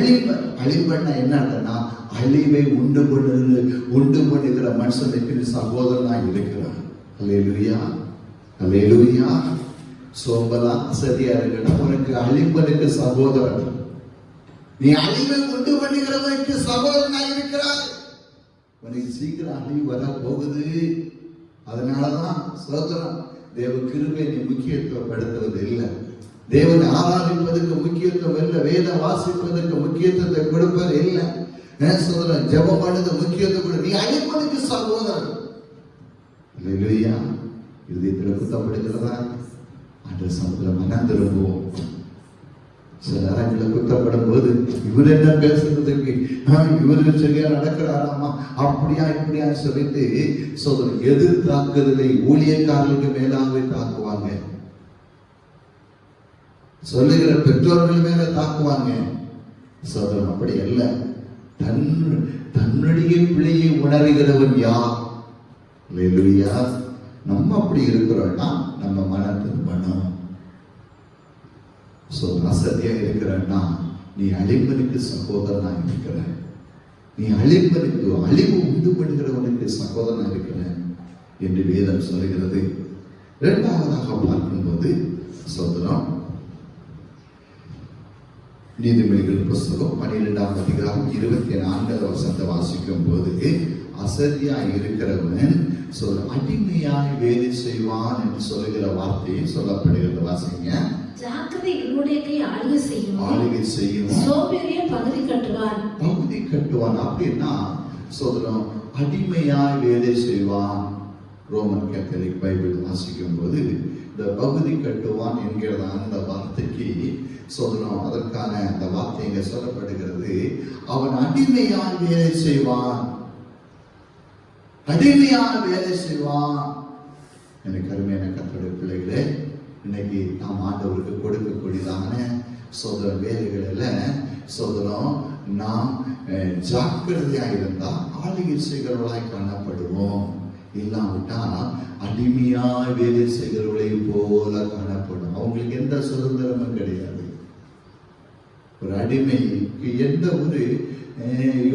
அழிப்பண்ணா என்னன்னா அழிவை உண்டு பண்ணுகிற மனுஷனுக்கு சகோதரனா இருக்கிறான். அல்லேலூயா, அல்லேலூயா. சோம்பலா அசதியா இருக்கணும், உனக்கு அழிப்பனுக்கு சகோதரன். நீ அழிவை உண்டு பண்ணுகிறவனுக்கு சகோதரனாக இருக்கிறார். உனக்கு சீக்கிரம் அழிவு வர போகுது. அதனாலதான் சோதரம் தேவ கிருபை நீ முக்கியத்துவப்படுத்துவது இல்லை, தேவனை ஆராதிப்பதற்கு முக்கியத்துவம் இல்லை, வேதம் வாசிப்பதற்கு முக்கியத்துவத்தை கொடுப்பது இல்லை. சோதரன் ஜெபம் பண்ணது முக்கியத்துவம். நீ அழிப்பனுக்கு சகோதரன். இல்லையா? இதயத்தில் குத்தப்படுகிறதா? அந்த சமூகத்தில் மனம் திரும்புவோம். சில நேரங்களில் குத்தப்படும் போது இவர் என்ன பேசுறதுக்கு, இவரு சரியா நடக்கிறாராமா, அப்படியா இப்படியா சொல்லிட்டு சோதனை எதிர் தாக்குதலை ஊழியக்காரர்களுக்கு மேலாகவே தாக்குவாங்க, சொல்லுகிற பெற்றோர்கள் மேல தாக்குவாங்க. சோதரன் அப்படி அல்ல. தன்னுடைய பிள்ளையை உணர்கிறவன் யார்? அல்லேலூயா. நம்ம அப்படி இருக்கிறோம்னா நம்ம மனம் திரும்பணும். இருக்கிறன்னா நீ அழிப்பனுக்கு சகோதரனா இருக்கிற, நீ அழிப்பனுக்கு அழிவு உண்டு பண்ணுகிறவனுக்கு சகோதரனா இருக்கிற என்று வேதம் சொல்கிறது. இரண்டாவதாக பார்க்கும்போது சகோதரம், நீதிமொழிகள் புஸ்தகம் 12ஆம் அதிகாரம் 24வது வசனத்தை வாசிக்கும் போது, அசதியாய் இருக்கிறவன் அடிமையாய் வேலை செய்வான் என்று சொல்லுகிற வார்த்தையை சொல்லப்படுகிறது. வாசிங்க. ஜாக்கிரதை இவனுடைய கை ஆளுகை செய்யும், சோம்பேறியை பகுதி கட்டுவான். அப்படின்னா சோதரம் அடிமையாய் வேலை செய்வான். ரோமன் கேத்தலிக் பைபிள் வாசிக்கும் போது இந்த பகுதி கட்டுவான் என்கிறதான அந்த வார்த்தைக்கு சோதரம், அதற்கான அந்த வார்த்தை இங்க சொல்லப்படுகிறது. அவன் அடிமையாய் வேலை செய்வான், அடிமையான வேலை செய்வான். எனக்கு அருமையான கர்த்தருடைய பிள்ளைகளே, இன்னைக்கு நாம் ஆண்டவருக்கு கொடுக்கக்கூடியதான சோதர வேலைகளில் சோதரம் நாம் ஜாக்கிரதையா இருந்தா ஆளுகை செய்கிறவர்களாய் காணப்படுவோம். இல்லாவிட்டா அடிமையாய் வேலை செய்கிறவர்களை போல காணப்படும். அவங்களுக்கு எந்த சுதந்திரமும் கிடையாது. ஒரு அடிமைக்கு எந்த ஒரு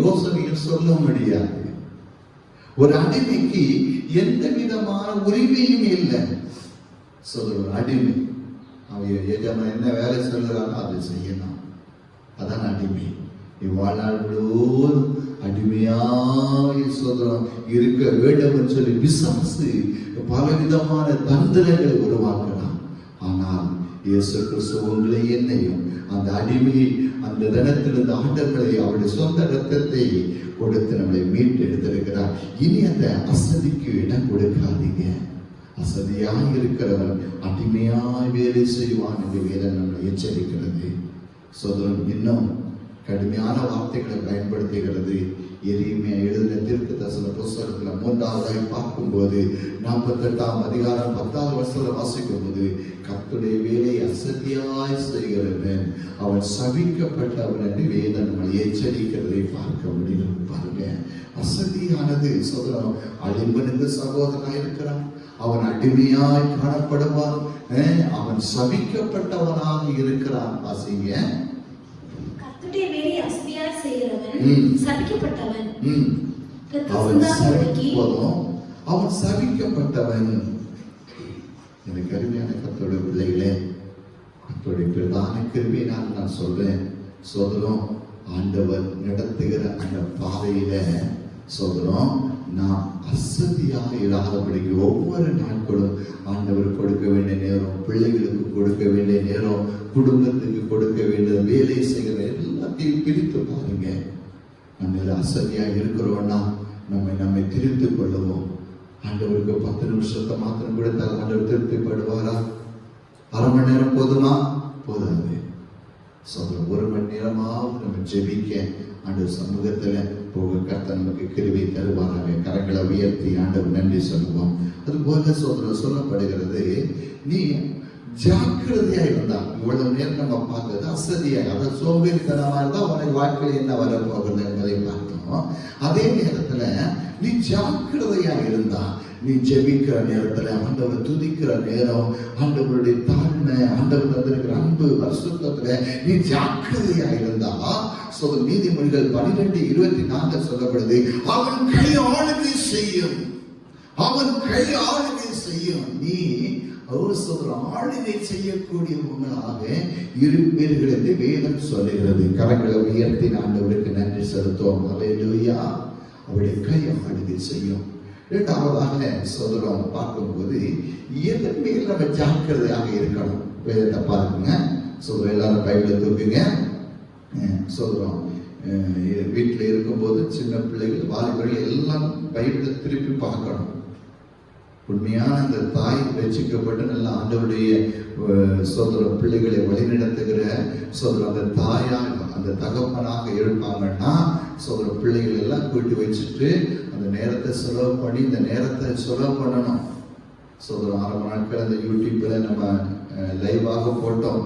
யோசனையும் சொல்ல முடியாது. ஒரு அடிமைக்கு எந்த விதமான உரிமையும் இல்லை. சொல்ற அடிமை அவன் எஜமான் என்ன வேலை சொல்லுறாங்க அதை செய்யணும். அதான் அடிமை. இவ்வாழ்நாளோடு அடிமையாய் சொல்றோம் இருக்க வேண்டும் சொல்லி பிசாசு பலவிதமான தந்திரங்களை உருவாக்கலாம். ஆனால் இயேசு கிறிஸ்து உங்களை என்னையும் அந்த அடிமை அந்த தினத்திலிருந்து ஆண்டவர்களை அவருடைய சொந்த ரத்தத்தை கொடுத்து நம்மளை மீட்டு எடுத்திருக்கிறார். இனி அந்த அசதிக்கு இடம் கொடுக்காதீங்க. அசதியாய் இருக்கிறவன் அடிமையாய் வேலை செய்வான் என்று வேதம் நம்மளை எச்சரிக்கிறது. சோதரன் இன்னும் கடுமையான வார்த்தைகளை பயன்படுத்துகிறது. எளிமையா எழுதின தீர்க்கதரிசன புஸ்தகத்துல 3ஆவதாய் பார்க்கும்போது 48ஆம் அதிகாரம் 10வது வசனத்தை வாசிக்கும் போது, கர்த்தருடைய வேலை அசதியாய் செய்கிறவன் அவன் சபிக்கப்பட்டவன் என்று வேதம் நம்மை எச்சரிக்கிறதை பார்க்க முடியும். பாருங்க, அசதியானது சோதரம் அழிம்பனுக்கு சகோதரனாய் இருக்கிறான். அவன் அடிமையாய் காணப்படுவான். அவன் சபிக்கப்பட்டவனாக இருக்கிறான். வாசிங்க. அவன் சபிக்கப்பட்டவன். எனக்கு அருமையான கர்த்தருடைய பிள்ளைகளே, கர்த்தருடைய பிரதான கிருபையினால் நான் சொல்றேன், சோதரம் ஆண்டவர் நடத்துகிற அந்த பாதையில சோதரம் நாம் அசதியாக இல்லாதபடிக்கு ஒவ்வொரு நாட்களும் ஆண்டவர் கொடுக்க வேண்டிய நேரம், பிள்ளைகளுக்கு கொடுக்க வேண்டிய நேரம், குடும்பத்துக்கு கொடுக்க வேண்டிய வேலை செய்கிற எல்லாத்தையும் பிரித்து பாருங்க. நம்ம அசதியாக இருக்கிறோம்னா நம்மை திருத்து கொள்ளுவோம். ஆண்டவருக்கு 10 நிமிஷத்தை மாத்திரம் கொடுத்தால் ஆண்டவர் திருப்திப்படுவாரா? அரை மணி நேரம் போதுமா? போதாது. சொல்றோம் 1 மணி நேரமாவது நம்ம ஜெபிக்க ஆண்டவர் சமூகத்துல போக கர்த்தர் நமக்கு கிருபை தருவாராக. கரங்களை உயர்த்தி ஆண்டவர் நன்றி சொல்லுவோம். அது போல சொல்லப்படுகிறது, நீ ஜாக்கிரதையா இருந்தா, இவ்வளவு நேரம் நம்ம பார்த்தது அசதியாக, அதை சோம்பேறித்தனமா இருந்தா உனக்கு வாழ்க்கையில் என்ன வர போகிறது என்பதை பார்த்தோம். அதே நேரத்துல நீ ஜாக்கிரதையா இருந்தா, நீ ஜெபிக்கிற நேரத்துல, ஆண்டவரை துதிக்கிற நேரம், ஆண்டவருடைய தாழ்மை, ஆண்டவர் தந்திருக்கிற அன்பு பரிசுத்தத்துல நீ ஜாக்கிரதையா இருந்தா, நீதிமொழிகள் 12:24 சொல்லப்படுது, அவன் கை ஆளுகை செய்யும், அவன் கை ஆளுகை செய்யும். நீ ஆளுகை செய்யக்கூடியவங்களாக இருப்பீர்கள் என்று வேதம் சொல்லுகிறது. கரங்களை உயர்த்தி ஆண்டவருக்கு நன்றி செலுத்துவோம். அல்லேலூயா. அவருடைய கை ஆளுகை செய்யும். இரண்டாவதாக சோதரம் பார்க்கும்போது எதன் மேல் நம்ம ஜாக்கிரதையாக இருக்கணும். வேதத்தை பாருங்க. சோதரம் எல்லாரும் பைபிளை தூக்குங்க. சோதரம் வீட்டில் இருக்கும்போது சின்ன பிள்ளைகள், வாலிபர்கள் எல்லாம் பைபிளை திருப்பி பார்க்கணும். உண்மையான அந்த தாய் ரட்சிக்கப்பட்டு நல்ல ஆண்டவருடைய சோதர பிள்ளைகளை வழிநடத்துகிற சோதர அந்த தாயாக அந்த தகப்பனாக இருப்பாங்கன்னா சோதர பிள்ளைகள் எல்லாம் கூட்டி வச்சுட்டு அந்த நேரத்தை செலவு பண்ணி இந்த நேரத்தை செலவு பண்ணணும். சோதர 6 நாட்கள் அந்த யூடியூப்ல நம்ம லைவாக போட்டோம்.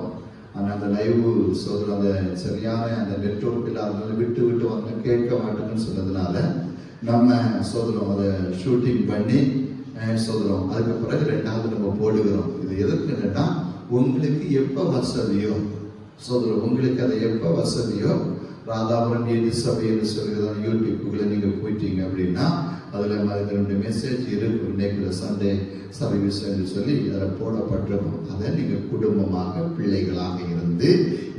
ஆனால் அந்த லைவ் சோதர அந்த சரியான அந்த நெட்வொர்க் இல்லாதனால விட்டு வந்து கேட்க மாட்டேன்னு சொன்னதுனால நம்ம சோதரம் அதை ஷூட்டிங் பண்ணி சொல்றோம். அதுக்கு பிறகு 2வது நம்ம போடுகிறோம். இது எதற்கு என்னன்னா, உங்களுக்கு எப்ப வசதியோ சோதரர் உங்களுக்கு அதை எப்ப வசதியோ ராதாபுரம் நீதி சபைன்னு சொல்லிதான் யூடியூப்புக்குள்ள நீங்க போயிட்டீங்க அப்படின்னா அதுல ரெண்டு மெசேஜ் இருக்கு. இன்னைக்கு சண்டே சர்வீஸ் என்று சொல்லி அதில் போடப்பட்டிருக்கும். அதை நீங்க குடும்பமாக பிள்ளைகளாக இருந்து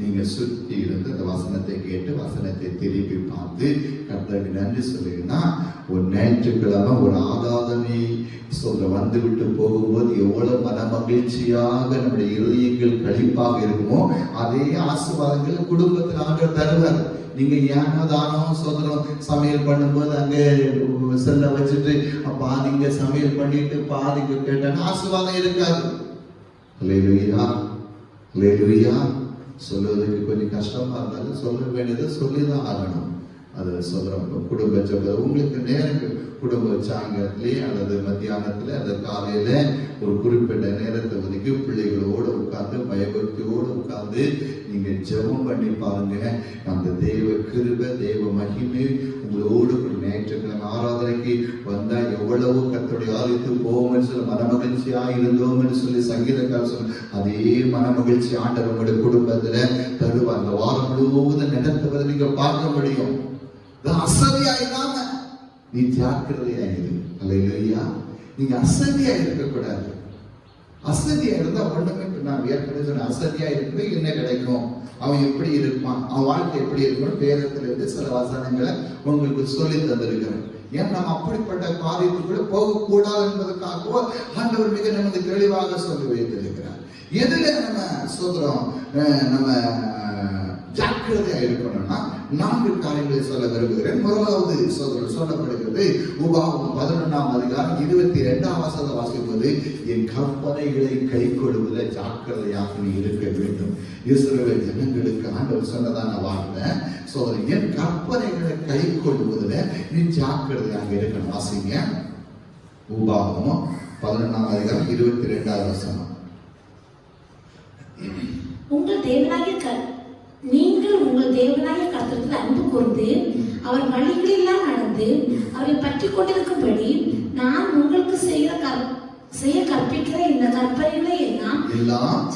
நீங்க சுற்றி இருந்து அந்த வசனத்தை கேட்டு வசனத்தை திருப்பி பார்த்து கர்த்தருக்கு நன்றி சொல்லுங்கன்னா ஒரு ஞாயிற்றுக்கிழமை ஒரு ஆராதனை வந்து விட்டு போகும்போது எவ்வளவு மன மகிழ்ச்சியாக நம்முடைய இருதயங்கள் கழிப்பாக இருக்குமோ அதே ஆசீர்வாதங்கள் குடும்பத்தில் ஆண்டவர் தருவார். நீங்க ஏனோ தானோ சோதரம் சமையல் பண்ணும்போது அங்க செல்ல வச்சுட்டு பாதிங்க சமையல் பண்ணிட்டு பாதிங்க கேட்டாங்க ஆசீர்வாதம் இருக்காது. அல்லேலூயா அல்லேலூயா. சொல்லுவதற்கு கொஞ்சம் கஷ்டமா இருந்தாலும் சொல்ல வேண்டியதை சொல்லிதான் ஆகணும். அது சொல்றோம். குடும்ப ஜெபம் உங்களுக்கு நேரம் குடும்ப சாயங்காலத்திலே அல்லது மத்தியானத்துல அல்லது காலையில ஒரு குறிப்பிட்ட நேரத்தை ஒதுக்கி பிள்ளைகளோடு உட்கார்ந்து பயபக்தியோடு உட்கார்ந்து நீங்க ஜெபம் பண்ணி பாருங்க. அந்த தேவ கிருபை தேவ மகிமை உங்களோடு ஒரு ஞாயிற்றுக்கிழமை ஆராதனைக்கு வந்தா எவ்வளவு கர்த்தருடைய ஆலயத்துக்கு போவோம்னு சொல்லி மனமகிழ்ச்சியா இருந்தோம்னு சொல்லி சங்கீதக்காரர் சொல்ல அதே மனமகிழ்ச்சி ஆண்டவர் உங்களுடைய குடும்பத்துல தருவார். அந்த வாரம் முழுவதும் நடத்துவதை நீங்க பார்க்க முடியும். அசதியா இல்லாம நீ ஜாக்கிரதையா இரு. அல்லேலூயா. நீங்க அசதியா இருக்கக்கூடாது. அசதியா இருந்தா ஒண்ணுமே நான் ஏற்கனவே சொன்ன அசதியா இருக்கிறது என்ன கிடைக்கும், அவன் எப்படி இருப்பான், அவன் வாழ்க்கை எப்படி இருக்கும் வேதத்துல இருந்து சில வசனங்களை உங்களுக்கு சொல்லி தந்திருக்கிறேன். ஏன் நம்ம அப்படிப்பட்ட காரியத்துக்குள்ள போகக்கூடாது என்பதற்காகவோ ஆண்டவர் மிக நமக்கு தெளிவாக சொல்லி வைத்திருக்கிறார். எதுல நம்ம சொல்றோம் நம்ம ஜாக்கிரதையா இருக்கணும்னா 4 காரியங்களை சொல்ல விரும்புகிறேன். முதலாவது சொல்லப்படுகிறது உபாகமம் 11ஆம் அதிகாரம் 22ஆம் வசனத்தை வாசிப்பது என் கற்பனைகளை கை கொள்வதில் ஜாக்கிரதையாக நீ இருக்க வேண்டும். இஸ்ரவேல் ஜனங்களுக்கு ஆண்டவர் சொன்னதான வார்த்தை. என் கற்பனைகளை கை கொள்வதில் நீ ஜாக்கிரதையாக இருக்கணும். வாசிங்க உபாகமம் 11ஆம் அதிகாரம் 22ஆம் வசனம். நீங்கள் உங்கள் தேவனாகிய கர்த்தரிடத்தில் அன்பு கூர்ந்து அவர் வழிகளெல்லாம் நடந்து அவரை பற்றி கொண்டிருக்கும்படி நான் உங்களுக்கு செய்ய கற்பிக்கிற இந்த கற்பனைகளை எல்லாம்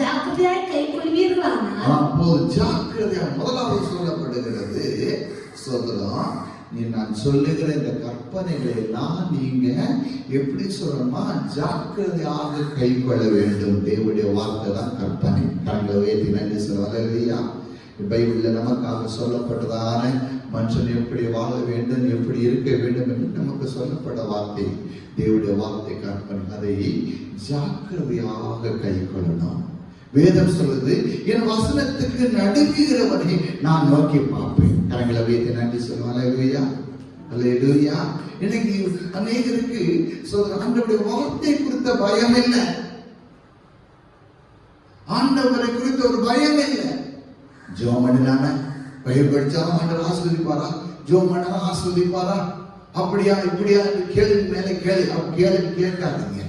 ஜாக்கிரதையாய் கை கொள்வீர்களானால் அப்போது ஜாக்கிரதையா முதலாவது சொல்லப்படுகிறது. நான் சொல்லுகிற இந்த கற்பனைகளை எல்லாம் நீங்க எப்படி சொல்லணுமா ஜாக்கிரதையாக கை கொள்ள வேண்டும். தேவனுடைய வார்த்தை தான் கற்பனை. கண்களை தினங்கள் சொல்லுவாங்க. பைபிள்ல நமக்காக சொல்லப்பட்டதான மனுஷன் எப்படி வாழ வேண்டும் எப்படி இருக்க வேண்டும் என்று நமக்கு சொல்லப்பட்ட வார்த்தை தேவனுடைய வார்த்தை கற்பனை. அதை ஜாக்கிரதையாக கை கொள்ளணும். வேதம் சொல்லுது என் வசனத்துக்கு நடுங்குகிறவனை நான் நோக்கி பார்ப்பேன். கரங்களை வைத்து நன்றி சொல்லுவாங்க. அல்லேலூயா அல்லேலூயா. இன்னைக்கு அநேகருக்கு ஆண்டவருடைய வார்த்தை குறித்த பயம் இல்லை, ஆண்டவரை குறித்த ஒரு பயம் இல்லை. ஜோம் பண்ணினாம பயிர் படிச்சாலும் ஆண்டவர் ஆஸ்வதிப்பாரா, ஜோம் பண்ணாலும் ஆஸ்வதிப்பாரா, அப்படியா இப்படியா கேள்வி மேலே கேள்வி கேட்காதீங்க.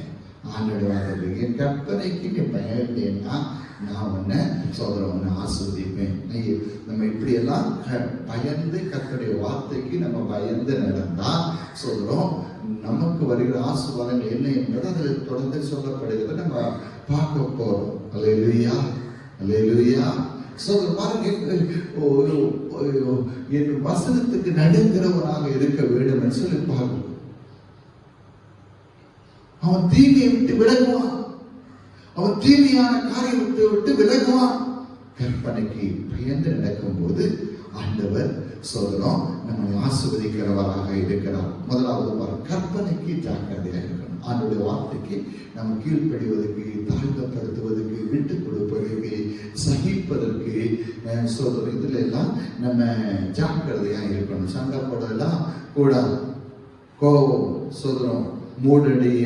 ஆண்டவர் என் கற்பனைக்கு நீ பயந்தேன்னா நான் உன்னை உன்னை ஆஸ்வதிப்பேன். நம்ம இப்படி எல்லாம் பயந்து கர்த்தருடைய வார்த்தைக்கு நம்ம பயந்து நடந்தா நமக்கு வருகிற ஆசீர்வாதங்கள் என்ன என்பது அதில் தொடர்ந்து சொல்லப்படுகிறது. நம்ம பார்க்க போறோம். அல்லேலூயா அல்லேலூயா. பாருங்க, என் வசனத்துக்கு நடுங்கிறவனாக இருக்க வேண்டும் என்று சொல்லி பாருங்க. அவன் தீமையை விட்டு விலகுவான், அவன் தீமையான காரியத்தை விட்டு விலகுவான். கற்பனைக்கு பயந்து நடக்கும் போது ஆண்டவர் நம்மை ஆசீர்வதிக்கிறவராக இருக்கிறார். முதலாவது கற்பனைக்கு ஜாக்கிரதையாக இருக்கணும். ஆண்டவருடைய வார்த்தைக்கு நம்ம கீழ்ப்படிவதற்கு, தாழ்த்தப்படுத்துவதற்கு, விட்டு கொடுப்பதற்கு, சகிப்பதற்கு இதுல எல்லாம் நம்ம ஜாக்கிரதையா இருக்கணும். சண்டை போடலாம் கூடாது. கோபம் மூடடைய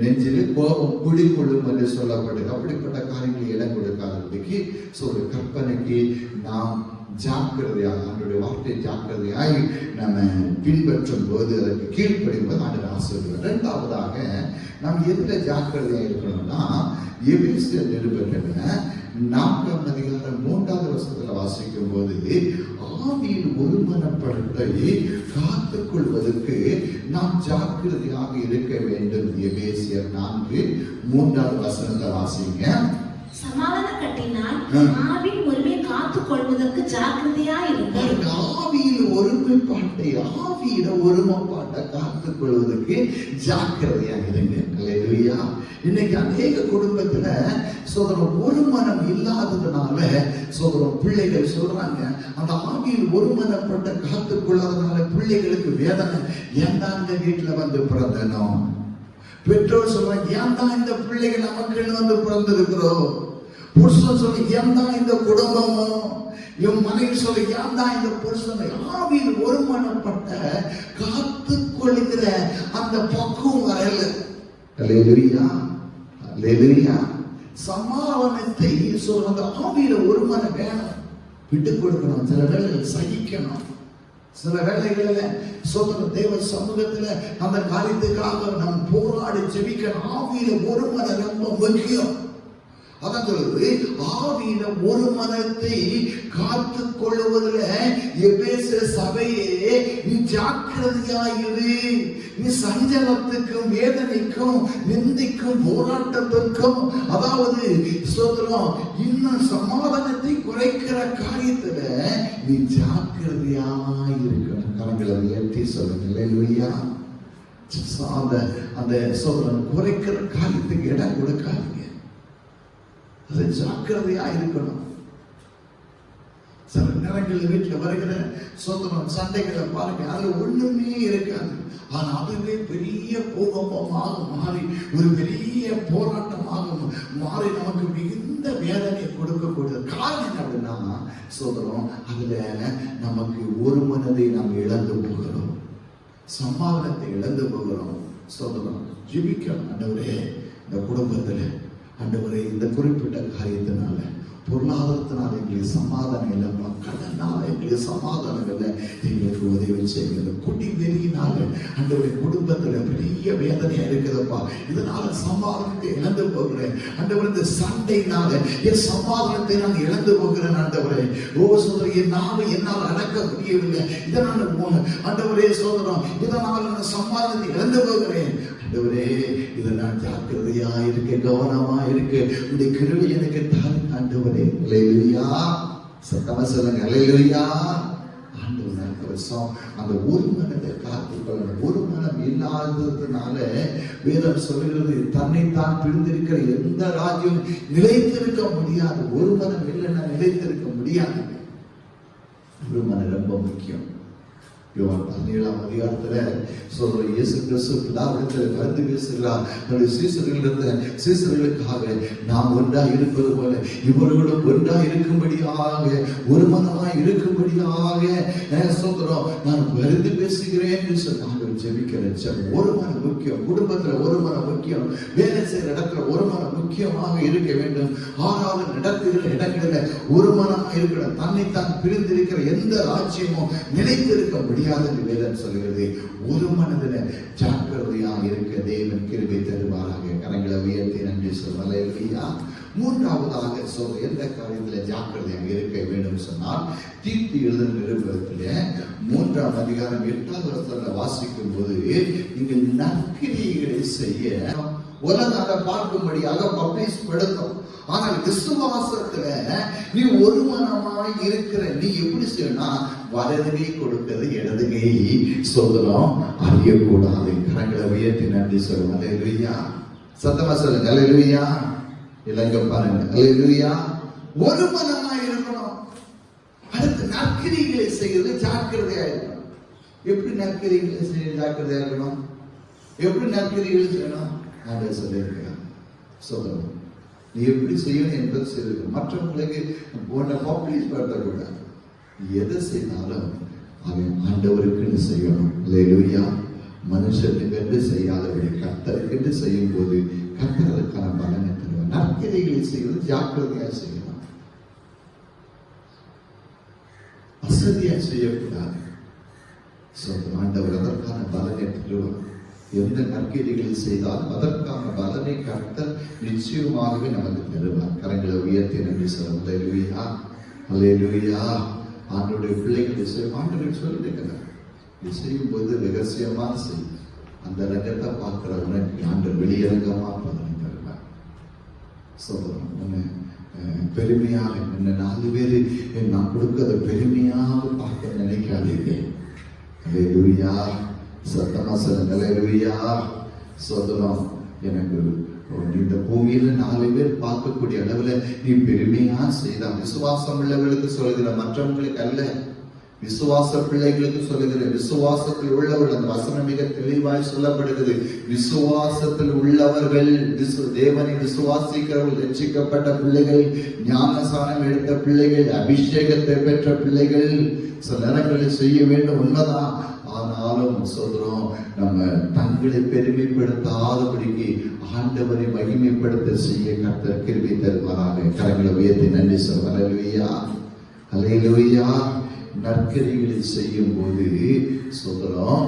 நெஞ்சில் கோபம் குடிக்கொள்ளும் என்று சொல்லப்படுது. அப்படிப்பட்ட காரியங்களை இடம் கொடுக்காததுக்கு கற்பனைக்கு நாம் ஜாக்கிரதையாக ஆண்டவருடைய வார்த்தை ஜாக்கிரதையாய் நம்ம பின்பற்றும் போது அதற்கு கீழ்ப்படிவது ஆண்டவர் ஆசீர்வாதம். இரண்டாவதாக நாம் எதுல ஜாக்கிரதையா இருக்கணும்னா எபேசியர் நிருபத்துல 4ஆம் அதிகாரம் 3வது வசனத்துல வாசிக்கும் போது ஆவியின் ஒருமனப்படுத்தலை காத்துக் கொள்வதற்கு நாம் ஜாக்கிரதையாக இருக்க வேண்டும். எபேசியர் 4:3 வசனத்தை வாசிங்க. சமாதான கட்டினால் ஆவின் ஒருமை ஜாக்கிரதையா இருங்க. ஆவியில் ஒருமைப்பாட்டை, ஆவியில ஒருமைப்பாட்டை காத்துக் கொள்வதற்கு ஜாக்கிரதையா இருங்க. அல்லேலூயா. இன்னைக்கு அநேக குடும்பத்துல சோதரம் ஒரு மனம் இல்லாததுனால சோதரம் பிள்ளைகள் சொல்றாங்க, அந்த ஆவியில் ஒருமனப்பட்ட காத்துக் கொள்ளாததுனால பிள்ளைகளுக்கு வேதனை. ஏன்டா இந்த வீட்டுல வந்து பிறந்தனும்? பெற்றோர் சொல்றாங்க, ஏன் தான் இந்த பிள்ளைகள் நமக்குன்னு வந்து பிறந்திருக்கிறோம்? புருஷன் சொல்லி, ஏன் தான் இந்த குடும்பமும்? என் மனைவி சொல்லி, ஏன் தான் இந்த புருஷனை? ஆவியில் ஒருமனப்பட்ட காத்துக் கொள்கிற அந்த பக்குவம் வரல. அல்லேலூயா, அல்லேலூயா. சமாதானத்தை சொல்ற அந்த ஆவியில ஒருமனம் வேணும். விட்டு கொடுக்கணும், சில வேளைகள் சகிக்கணும், சில வேளைகளில சோதனை தேவ சமூகத்துல அந்த காரியத்துக்காக நாம் போராடி ஜெபிக்கணும். ஆவியில ஒருமனம் ரொம்ப முக்கியம். அதான் சொல்றது, ஆவியில ஒரு மனத்தை காத்துக் கொள்ளுவதில் எபேசு சபையே நீ ஜாக்கிரதையாயிரு. நீ சஞ்சலத்துக்கும் வேதனைக்கும் நிந்திக்கும் போராட்டத்திற்கும், அதாவது சோதரம் இன்னும் சமாதானத்தை குறைக்கிற காரியத்துல நீ ஜாக்கிரதையாயிருக்கணும். கரங்களை உயர்த்தி சொல்லுங்க. அல்லேலூயா. அந்த சோதரம் குறைக்கிற காரியத்துக்கு இடம் கொடுக்காதீங்க. அது ஜாக்கிரதையா இருக்கணும். சில நேரங்களில் வீட்டில் வருகிற சோதனம் சண்டைகளை பாருங்க, அதுல ஒண்ணுமே இருக்காது. ஆனா அதுவே பெரிய பூகம்பமாக மாறி ஒரு பெரிய போராட்டமாக மாறி நமக்கு மிகுந்த வேதனையை கொடுக்கக்கூடிய காரணம் அப்படின்னா சோதனம், அதுல நமக்கு ஒரு மனதை நாம் இழந்து போகிறோம், சமாதானத்தை இழந்து போகிறோம். சோதனம் ஜெபிக்கணும். ஆண்டவரே, இந்த குடும்பத்துல ஆண்டவரே இந்த குறிப்பிட்ட காரியத்தினால, பொருளாதாரத்தினால எங்களுக்கு சமாதானம் இல்லைப்பா, கடனால எங்களுக்கு சமாதானம் இல்லை, எங்களுக்கு உதவி செய்யுங்க. குடி வெறியினால ஆண்டவரே குடும்பத்துல பெரிய வேதனையா இருக்குதுப்பா, இதனால சமாதானத்தை இழந்து போகிறேன் ஆண்டவரே. இந்த சண்டையினால என் சமாதானத்தை நான் இழந்து போகிறேன் ஆண்டவரே. ஓ சோதரி, என்னால் அடக்க முடியவில்லை, இதனால ஆண்டவரே சோதரம், இதனால நான் சமாதானத்தை இழந்து போகிறேன் ஆண்டவரே. இதை நான் ஜாக்கிரதையா இருக்க, கவனமா இருக்கு, உடைய கிருபை எனக்கு தான் ஆண்டவரே. அல்லேலூயா. சத்தமா சொல்லுங்க. அல்லேலூயா. ஆண்டவர் அந்த ஒரு மனதை காத்துக்கொள்ளணும். ஒரு மனம் இல்லாததுனால வேதம் சொல்லுகிறது, தன்னைத்தான் பிரிந்திருக்கிற எந்த ராஜ்யம் நிலைத்திருக்க முடியாது. ஒரு மனம் இல்லைன்னா நிலைத்திருக்க முடியாது. ஒரு மனம் ரொம்ப முக்கியம். யோவான் 17ஆம் அதிகாரத்துல சொல்ற, இயேசு கிறிஸ்து பிதாவிடத்தில் கலந்து பேசுகிறார். நம்முடைய சீசர்களுக்காக நாம் ஒன்றாய் இருப்பது போல இவர்களும் ஒன்றாய் இருக்கும்படியாக, ஒரு மனமாய் இருக்கும்படியாக சொல்றோம், நான் கலந்து பேசுகிறேன் என்று சொன்னாங்க. ஜெபிக்கிறேன். ஒரு மனம் முக்கியம். குடும்பத்துல ஒரு மனம் முக்கியம். வேலை செய்யற இடத்துல ஒரு மனம் முக்கியமாக இருக்க வேண்டும். ஆறாவது நடத்துகிற இடங்களில் ஒரு மனமா இருக்கணும். தன்னைத்தான் பிரிந்திருக்கிற எந்த ராஜ்யமும் நிலைத்திருக்க முடியாது என்று வேதம் சொல்கிறது. ஒரு மனதில ஜாக்கிரதையா இருக்க தேவன் கிருபை தருவாராக. கரங்களை உயர்த்தி நன்றி சொல்ல. மூன்றாவதாக சொல்ற எந்த காரியத்துல ஜாக்கிரதையாக இருக்க வேண்டும் சொன்னால், தீர்த்து எழுதும் நிருபத்திலே 3ஆம் அதிகாரம் 8வது வசனத்தை வாசிக்கும் போது, நீங்கள் நற்கிரியைகளை செய்ய உலகம் அதை பார்க்கும்படியாக பப்ளிஷ் படுத்தும். ஆனால் விசுவாசத்துல நீ ஒரு மனமாய் இருக்கிற நீ எப்படி செய்யணும்? வலதுகை கொடுக்கிறது இடதுகை சோதனம் அறியக்கூடாது. கரங்களை உயர்த்தி நன்றி சொல்லுங்க. அல்லேலூயா. சத்தமா சொல்லுங்க. அல்லேலூயா. இலங்க பாருங்க. அல்லேலூயா. ஒரு மனமாய் இருக்கணும். அடுத்து நற்கிரிகளை செய்கிறது ஜாக்கிரதையா இருக்கணும். எப்படி நற்கிரிகளை செய்ய ஜாக்கிரதையா இருக்கணும்? எப்படி நற்கிரிகளை செய்யணும்? ஆண்டவர் சொல்லியிருக்கிறார். சொல்லணும், நீ எப்படி செய்யணும் என்பது செய்யணும். மற்றவங்களுக்கு போன பப்ளிஷ் படுத்தக்கூடாது. எதை செய்தாலும் அவன் ஆண்டவருக்குன்னு செய்யணும். அல்லேலூயா. மனுஷனுக்கு செய்யாதபடி கர்த்தருக்கு செய்யும் போது கர்த்தர் அதற்கான பலனை தருவார். நற்கிரிகளை செய்வது ஜாக்கிரதையா செய்யணும், அசதியா செய்யக்கூடாது. ஆண்டவர் அதற்கான பலனை தருவார். எந்த நற்கிரிகளை செய்தால் அதற்கான பலனை கர்த்தர் நிச்சயமாக நமக்கு தருவார். கரங்களை உயர்த்தி நன்றி சொல்லுங்க. அல்லேலூயா. அல்லேலூயா. ஆண்டவருடைய பிள்ளைகளை செய்யும் ஆண்டவர் சொல்லியிருக்கிறார், நீ செய்யும் போது ரகசியமா செய். அந்த ரகத்தை பார்க்கிற உனக்கு ஆண்டவர் வெளியரங்கமா பலனை தருவார். சொல்றோம். பெருமையாக என்ன 4 பேரு நான் கொடுக்கறத பெருமையாக பார்க்க நினைக்காதீங்க. அல்லேலூயா. சத்தமா சொல்லுங்க அல்லேலூயா. சோதரம் எனக்கு இந்த பூமியில 4 பேர் பார்க்கக்கூடிய அளவுல நீ பெருமையா செய்த விசுவாசம் உள்ளவர்களுக்கு சொல்லுகிற, மற்றவங்களுக்கு அல்ல, விசுவாச பிள்ளைகளுக்கு சொல்லுகிற. விசுவாசத்தில் உள்ளவர்கள், அந்த வசனம் மிக தெளிவாய் சொல்லப்படுகிறது. விசுவாசத்தில் உள்ளவர்கள், தேவனை விசுவாசிக்கிறவர்கள், ரட்சிக்கப்பட்ட பிள்ளைகள், ஞானசானம் எடுத்த பிள்ளைகள், அபிஷேகத்தை பெற்ற பிள்ளைகள் சில நேரங்களில் செய்ய வேண்டும், உண்மைதான். ஆனாலும் சொல்றோம், நம்ம தங்களை பெருமைப்படுத்தாதபடிக்கு ஆண்டவரை மகிமைப்படுத்த செய்ய கர்த்தர் கிருபை தருவாராக. கரங்களை உயர்த்தி நன்றி சொல்ல. அல்லேலூயா, அல்லேலூயா. நற்கிரிகளை செய்யும் போது சொல்றோம்,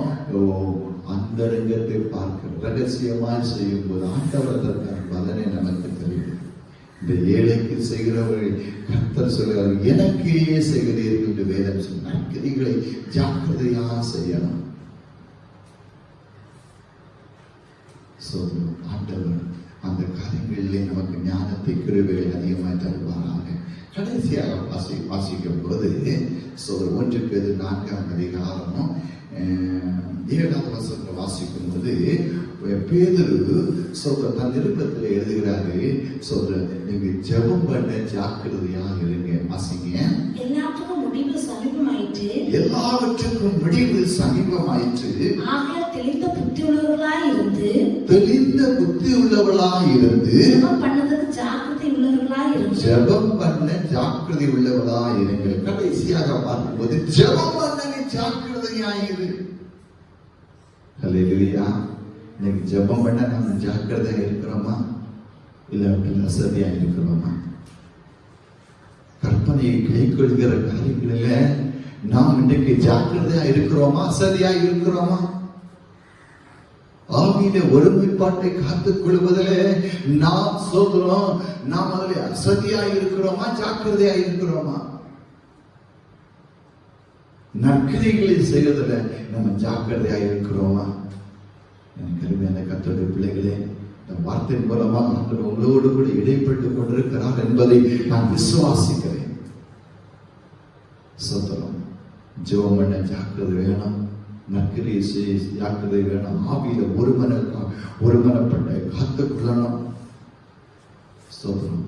அந்தரங்கத்தை பார்க்க ரகசியமாய் செய்யும் போது ஆண்டவர் தருகிற பலனை நமக்கு தெரியும். இந்த ஏழைக்கு செய்கிறவர்கள் கர்த்தர் சொல்கிறார், எனக்கே செய்கிறீர்கள் என்று வேதம் சொன்ன நற்கிரிகளை ஜாக்கிரதையா செய்யணும். சொல்றோம், ஆண்டவர் அந்த காரியங்களிலே நமக்கு ஞானத்தை கிருபைகளை அதிகமாய் தருவாராக. கடைசியாக வாசிக்கும் போது 1 பேதுரு 4ஆம் அதிகாரம் 7ஆம் வசனத்தை வாசிக்கும் போது பேதுரு தன் நிருபத்தில் எழுதுகிறாரு, நீங்க ஜெபம் பண்ண ஜாக்கிரதையா இருங்க. வாசிங்க. எல்லாத்துக்கும் முடிவு சமீபமாயிற்று, எல்லாவற்றுக்கும் முடிவு சமீபமாயிற்று. ஆகையால் தெளிந்த புத்தி உள்ளவர்களாய் இருந்து, தெளிந்த புத்தி உள்ளவர்களாய் இருந்து, ஜெபம் பண்ணதற்கு ஜாக்கிரதை உள்ளவர்களாய் இருந்து, ஜெபம் பண்ண ஜாக்கிரதை உள்ளவர்களாய் இருங்க. கடைசியாக பார்க்கும்போது ஜெபம் பண்ண ஜாக்கிரதையாயிரு. அல்லேலூயா. இன்னைக்கு ஜெபம் பண்ண நம்ம ஜாக்கிரதையா இருக்கிறோமா, இல்ல அசதியா இருக்கிறோமா? கற்பனையை கை கொள்கிற காரியங்களில நாம் இன்றைக்கு ஜாக்கிரதையா இருக்கிறோமா, அசதியா இருக்கிறோமா? ஆவியில ஒருமைப்பாட்டை காத்துக் கொள்வதிலே நாம் சொல்றோம், நாம் அதில் அசதியா இருக்கிறோமா, ஜாக்கிரதையா இருக்கிறோமா? நற்கிரிகளை செய்வதில் நம்ம ஜாக்கிரதையா இருக்கிறோமா? கருமையான கர்த்தருடைய பிள்ளைகளே, இந்த வார்த்தையின் மூலமா ஆண்டவர் உங்களோடு கூட இடைப்பட்டுக் கொண்டிருக்கிறார் என்பதை நான் விசுவாசிக்கிறேன். சொல்றோம், ஜெபம் பண்ண ஜாக்கிரதை வேணும், நற்கிரியை செய்ய ஜாக்கிரதை வேணும், ஆவியில ஒருமனப்பட்ட காத்துக் கொள்ளணும். சொல்றோம்,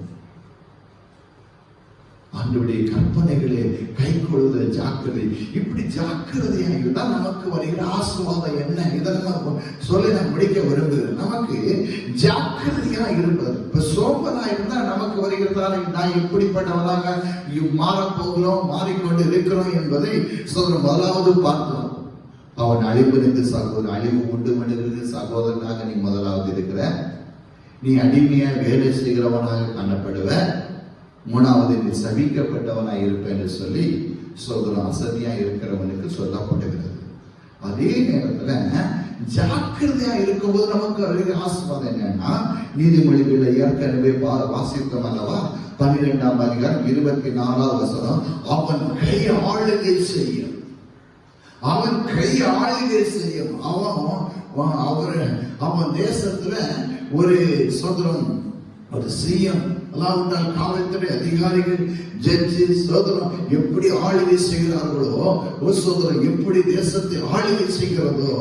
ஆண்டவருடைய கற்பனைகளை கை கொள்வதில் ஜாக்கிரதை. இப்படி ஜாக்கிரதையா இருந்தா நமக்கு வருகிற ஆசீர்வாதம் என்ன? இதை நம்ம சொல்லி நான் முடிக்க விரும்புகிறேன். நமக்கு ஜாக்கிரதையா இருப்பது. இப்ப சோம்பலா இருந்தா நமக்கு வருகிறதான நான் எப்படிப்பட்டவனாக மாறப்போகிறோம், மாறிக்கொண்டு இருக்கிறோம் என்பதை சொல்றோம். முதலாவது பார்க்கிறோம், அவன் அழிவு சகோதரன், அழிவு உண்டு பண்ணுகிறது சகோதரனாக நீ முதலாவது இருக்கிற. நீ அடிமையா வேலை செய்கிறவனாக காணப்படுவ. 3வது, நீ சபிக்கப்பட்டவனாய் இருப்ப என்று சொல்லி சொல்றோம். அசதியா இருக்கிறவனுக்கு சொல்லப்படுகிறது. அதே நேரத்துல ஜாக்கிரதையா இருக்கும்போது நமக்கு அழகு ஆசீர்வாதம் என்னன்னா, நீதிமொழிகளை ஏற்கனவே வாசித்தோம் அல்லவா? 12ஆம் அதிகாரம் 24ஆவது வசனம், அவன் கை ஆளுகை செய்யும், அவன் கை ஆளுகை செய்யும். அவன் தேசத்துல ஒரு சோதரம், ஒரு சிஎம், அல்லாவிட்டால் காவல்துறை அதிகாரிகள், ஜட்ஜி, சோதரம் எப்படி ஆளுகை செய்கிறார்களோ, ஒரு சோதரம் எப்படி தேசத்தை ஆளுகை செய்கிறதோ,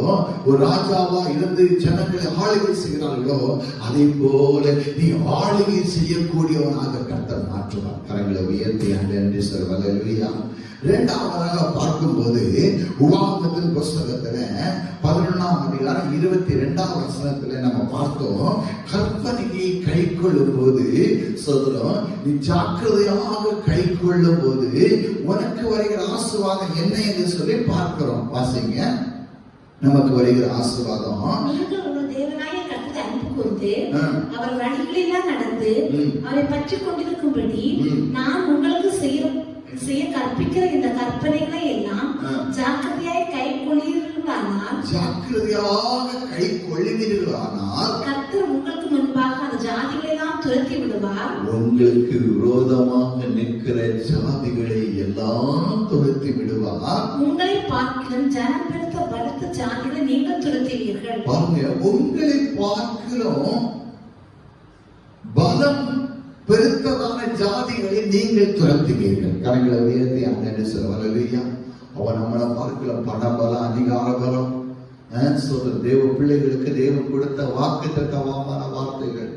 ஒரு ராஜாவா இருந்து ஜனங்களை ஆளுகை செய்கிறார்களோ, அதே போல நீ ஆளுகை செய்யக்கூடியவனாக கர்த்தர் மாற்றுவார். கரங்களை உயர்த்தி நன்றி சொல்வார். அல்லேலூயா. 2ஆவதாக பார்க்கும்போது உபாகமத்தின் புஸ்தகத்துல 11ஆம் அதிகாரம் 22ஆம் வசனத்துல நம்ம பார்த்தோம், கற்பனையை கை கொள்ளும் போது சொல்றோம், நீ ஜாக்கிரதையாக கை கொள்ளும் போது உனக்கு வருகிற ஆசீர்வாதம் என்ன என்று சொல்லி பார்க்கிறோம். வாசிங்க. நமக்கு வருகிற ஆசீர்வாதம், அவர் வழிகளெல்லாம் நடந்து அவரை பற்றி கொண்டிருக்கும்படி நான் உங்களுக்கு செய்ய கற்பிக்கிற இந்த கற்பனைகளை எல்லாம் ஜாக்கிரதையாக கை கொள்வீர்களானால், கர்த்தர் உங்களுக்கு முன்பாக அந்த ஜாதிகளை எல்லாம் துரத்தி விடுவார். உங்களுக்கு விரோதமாக நிற்கிற ஜாதிகளை எல்லாம் துரத்தி விடுவார். உங்களை பார்க்கிலும் ஜனம் பெருத்த பலத்த ஜாதிகளை நீங்கள் துரத்துவீர்கள். பாருங்க, உங்களை பார்க்கிலும் பலம் பெருத்ததான ஜாதிகளை நீங்கள் துரத்துவீர்கள். கரங்களை உயர்த்தி அண்ணன் சொல்லுவா. அவன் நம்மளை பார்க்கல பண பலம், அதிகார பலம், தேவ பிள்ளைகளுக்கு தேவன் கொடுத்த வாக்குத்தத்தமான வார்த்தைகள்.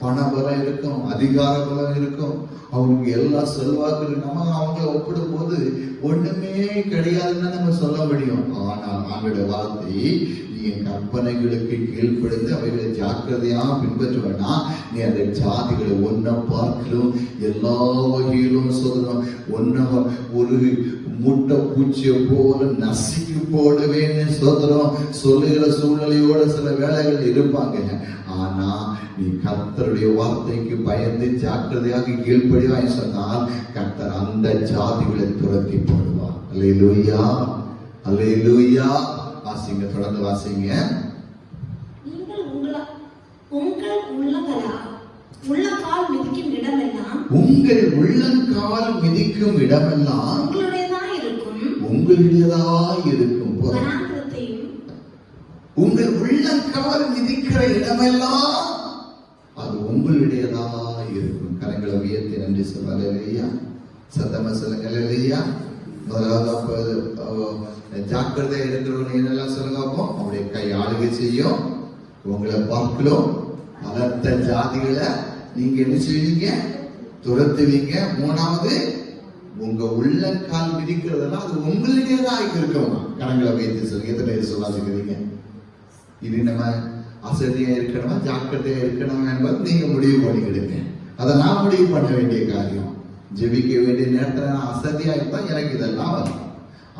பண பலம் இருக்கும், அதிகார பலம் இருக்கும், அவங்களுக்கு எல்லா செல்வாக்கு. நம்ம அவங்களை ஒப்பிடும் போது ஒண்ணுமே கிடையாதுன்னு நம்ம சொல்ல முடியும். ஆனால் அவங்களுடைய வார்த்தை, நீ என் கற்பனைகளுக்கு கீழ்ப்படுத்தி அவைகளை ஜாக்கிரதையா பின்பற்றுவேன்னா நீ அந்த ஜாதிகளை ஒன்ன பார்க்கலும் எல்லா வகையிலும் சொல்லணும். ஒன்ன ஒரு முட்டை பூச்சியை போல நசுக்கி போடுவேன்னு சொல்லுகிற சூழ்நிலையோட சில வேலைகள் இருப்பாங்க. ஆனா நீ கர்த்தருடைய வார்த்தைக்கு பயந்து ஜாக்கிரதையாக கீழ்ப்படிவாய் சொன்னால் கர்த்தர் அந்த ஜாதிகளை துரத்தி போடுவார். அல்லேலூயா, அல்லேலூயா. வாசிங்க, தொடர்ந்து வாசிங்க. உள்ளங்கால் மிதிக்கும் இடமெல்லாம் உங்கள் உள்ளங்கால் மிதிக்கும் இடமெல்லாம் உங்களுடையதாய் இருக்கும். உங்கள் உள்ளங்கால் மிதிக்கிற இடமெல்லாம் அது உங்களுடையதாய் இருக்கும். கரங்களை உயர்த்தி நன்றி சொல்லுங்க. சத்தமா சொல்லுங்க. முதலாவது ஜாக்கிரதையா இருக்கிறவங்க என்னெல்லாம் சொல்லுங்க. அவருடைய கை ஆளுகை செய்யும். உங்களை பார்க்கலாம் பலத்த ஜாதிகளை நீங்க என்ன செய்வீங்க? துரத்துவீங்க. மூணாவது, உங்க உள்ளங்கால் மிதிக்கிறதெல்லாம் அது உங்களுடையதாக இருக்கணும். கரங்களை வைத்து சொல்லுங்க. எத்தனை பேர் சொல்லாச்சுக்கிறீங்க? இது நம்ம அசதியா இருக்கணுமா ஜாக்கிரதையா இருக்கணுமா என்பது நீங்க முடிவு பண்ணிக்கிடுங்க. அதை நான் முடிவு பண்ண வேண்டிய காரியம். ஜெபிக்க வேண்டிய நேரத்துல நான் அசதியா இருந்தா எனக்கு இதெல்லாம் வரும்.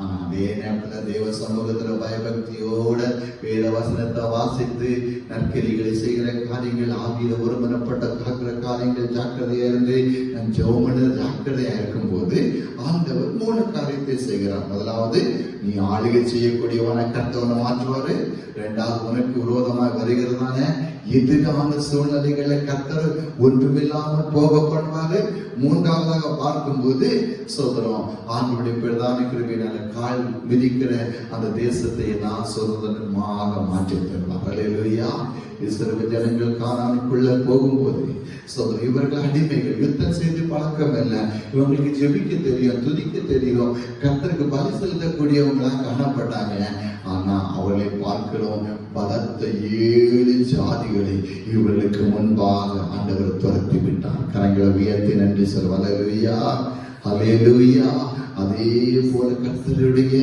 ஆனா அதே நேரத்துல தேவ சமூகத்துல பயபக்தியோட வேத வசனத்தை வாசித்து நற்கரிகளை செய்கிற காரியங்கள், ஆகிய ஒருமனப்பட்ட காக்கிற காரியங்கள் ஜாக்கிரதையா இருந்து நம் ஜெபம் ஜாக்கிரதையா இருக்கும் போது ஆண்டவர் 3 காரியத்தை செய்கிறார். முதலாவது, நீ ஆளுகை செய்யக்கூடியவனை கர்த்தவனை மாற்றுவாரு. இரண்டாவது, உனக்கு விரோதமாக வருகிறதான எதிரான சூழ்நிலைகளை கர்த்தர் ஒன்றுமில்லாமல் போக பண்ணுவாரு. மூன்றாவதாக பார்க்கும்போது சொல்றோம், ஆண்டவருடைய பிரதான கிருபையினால கால் மிதிக்கிற அந்த தேசத்தை நான் சுதந்திரமாக மாற்றி தருவார். அல்லேலூயா. இஸ்ரவேல் ஜனங்கள் கானானுக்குள்ள போகும்போது சொல்றோம், இவர்கள் அடிமைகள், யுத்தம் செய்து பழக்கம் இல்லை, இவங்களுக்கு ஜெபிக்க தெரியும், துதிக்க தெரியும், கர்த்தருக்கு பலி செலுத்தக்கூடியவங்களா காணப்பட்டாங்க. ஆனா அவர்களை பார்க்கிறோம், பலத்த 7 ஜாதிகளை இவர்களுக்கு முன்பாக ஆண்டவர் துரத்தி விட்டார். கரங்களை உயர்த்தி நன்றி சொல்லுவோம். அல்லேலூயா, அல்லேலூயா. அதே போல கர்த்தருடைய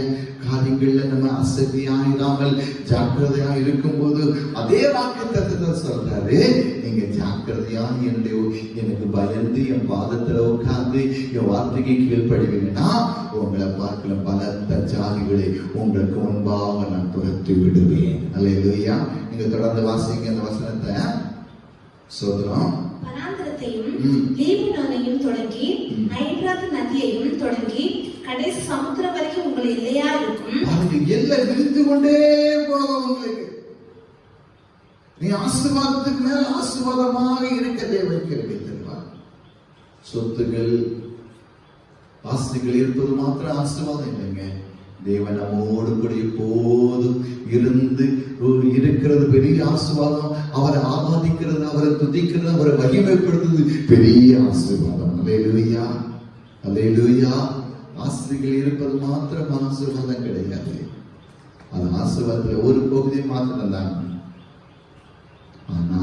காரியங்கள்ல நம்ம அசதியாயிராமல் ஜாக்கிரதையா இருக்கும் போது அதே வாக்குத்தத்தத்தை சொல்றாரு, நீங்க ஜாக்கிரதையா எனக்கு பயந்து என் பாதத்துல உட்கார்ந்து என் வார்த்தைக்கு கீழ்ப்படுவீங்கன்னா உங்களை பார்க்கல பலத்த ஜாதிகளை உங்களுக்கு முன்பாக நான் துரத்தி விடுவேன். அல்லேலூயா. நீங்க தொடர்ந்து வாசிங்க அந்த வசனத்தை. சொல்றோம், லீபனோனையும் தொடங்கி ஐபிராத் நதியையும் தொடங்கி கடைசி சமுத்திரம் வரைக்கும் உங்களை எல்லையா இருக்கும். எல்லை விரிந்து கொண்டே போகும் உங்களுக்கு. நீ ஆசீர்வாதத்துக்கு மேல ஆசீர்வாதமாக இருக்க தேவன் கிடைத்திருப்பார். சொத்துகள் ஆஸ்திகள் இருப்பது மாத்திரம் ஆசீர்வாதம் இல்லைங்க. தேவன் நம்மோடு கூட எப்போதும் இருந்து இருக்கிறது பெரிய ஆசீர்வாதம். அவரை ஆராதிக்கிறது, அவரை துதிக்கிறது, அவரை மகிமைப்படுத்துறது பெரிய ஆசீர்வாதம். அல்லேலூயா, அல்லேலூயா. ஆஸ்திகள் இருப்பது மாத்திரம் ஆசீர்வாதம் கிடையாது. அது ஆசீர்வாதத்துல ஒரு பகுதி மாத்திரம் தான். ஆனா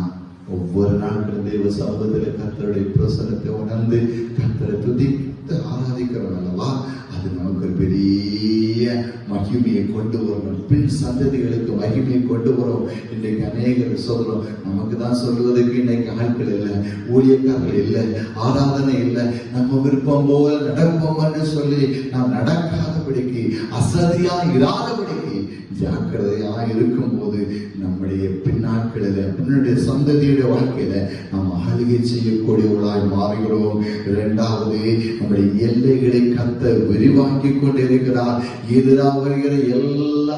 ஒவ்வொரு நாட்களும் தேவ சமூகத்துல கர்த்தருடைய பிரசன்னத்தை உணர்ந்து கர்த்தரை துதித்து ஆராதிக்கிறோம் அல்லவா, அது நமக்கு ஒரு பெரிய மகிமையை கொண்டு வரும். பின் சந்ததிகளுக்கு மகிமையை கொண்டு வரும். இன்றைக்கு அநேகர் சொல்றோம், நமக்கு தான் சொல்வதற்கு இன்னைக்கு ஆட்கள் இல்லை, ஊழியக்காரர்கள் இல்லை, ஆராதனை இல்லை, நம்ம விருப்பம் போல நடப்போம் என்று சொல்லி நாம் நடக்காதபடிக்கு, அசதியா இராதபடிக்கு ஜாக்கிரதையா இருக்கும் போது நம்முடைய பின்னாட்களில பின்னுடைய சந்ததியுடைய வாழ்க்கையில நாம் ஆளுகை செய்யக்கூடியவர்களாய் மாறுகிறோம். இரண்டாவது, நம்முடைய எல்லைகளை கர்த்தர் விரிவாக்கி கொண்டிருக்கிறார். எதிராக வருகிற எல்லா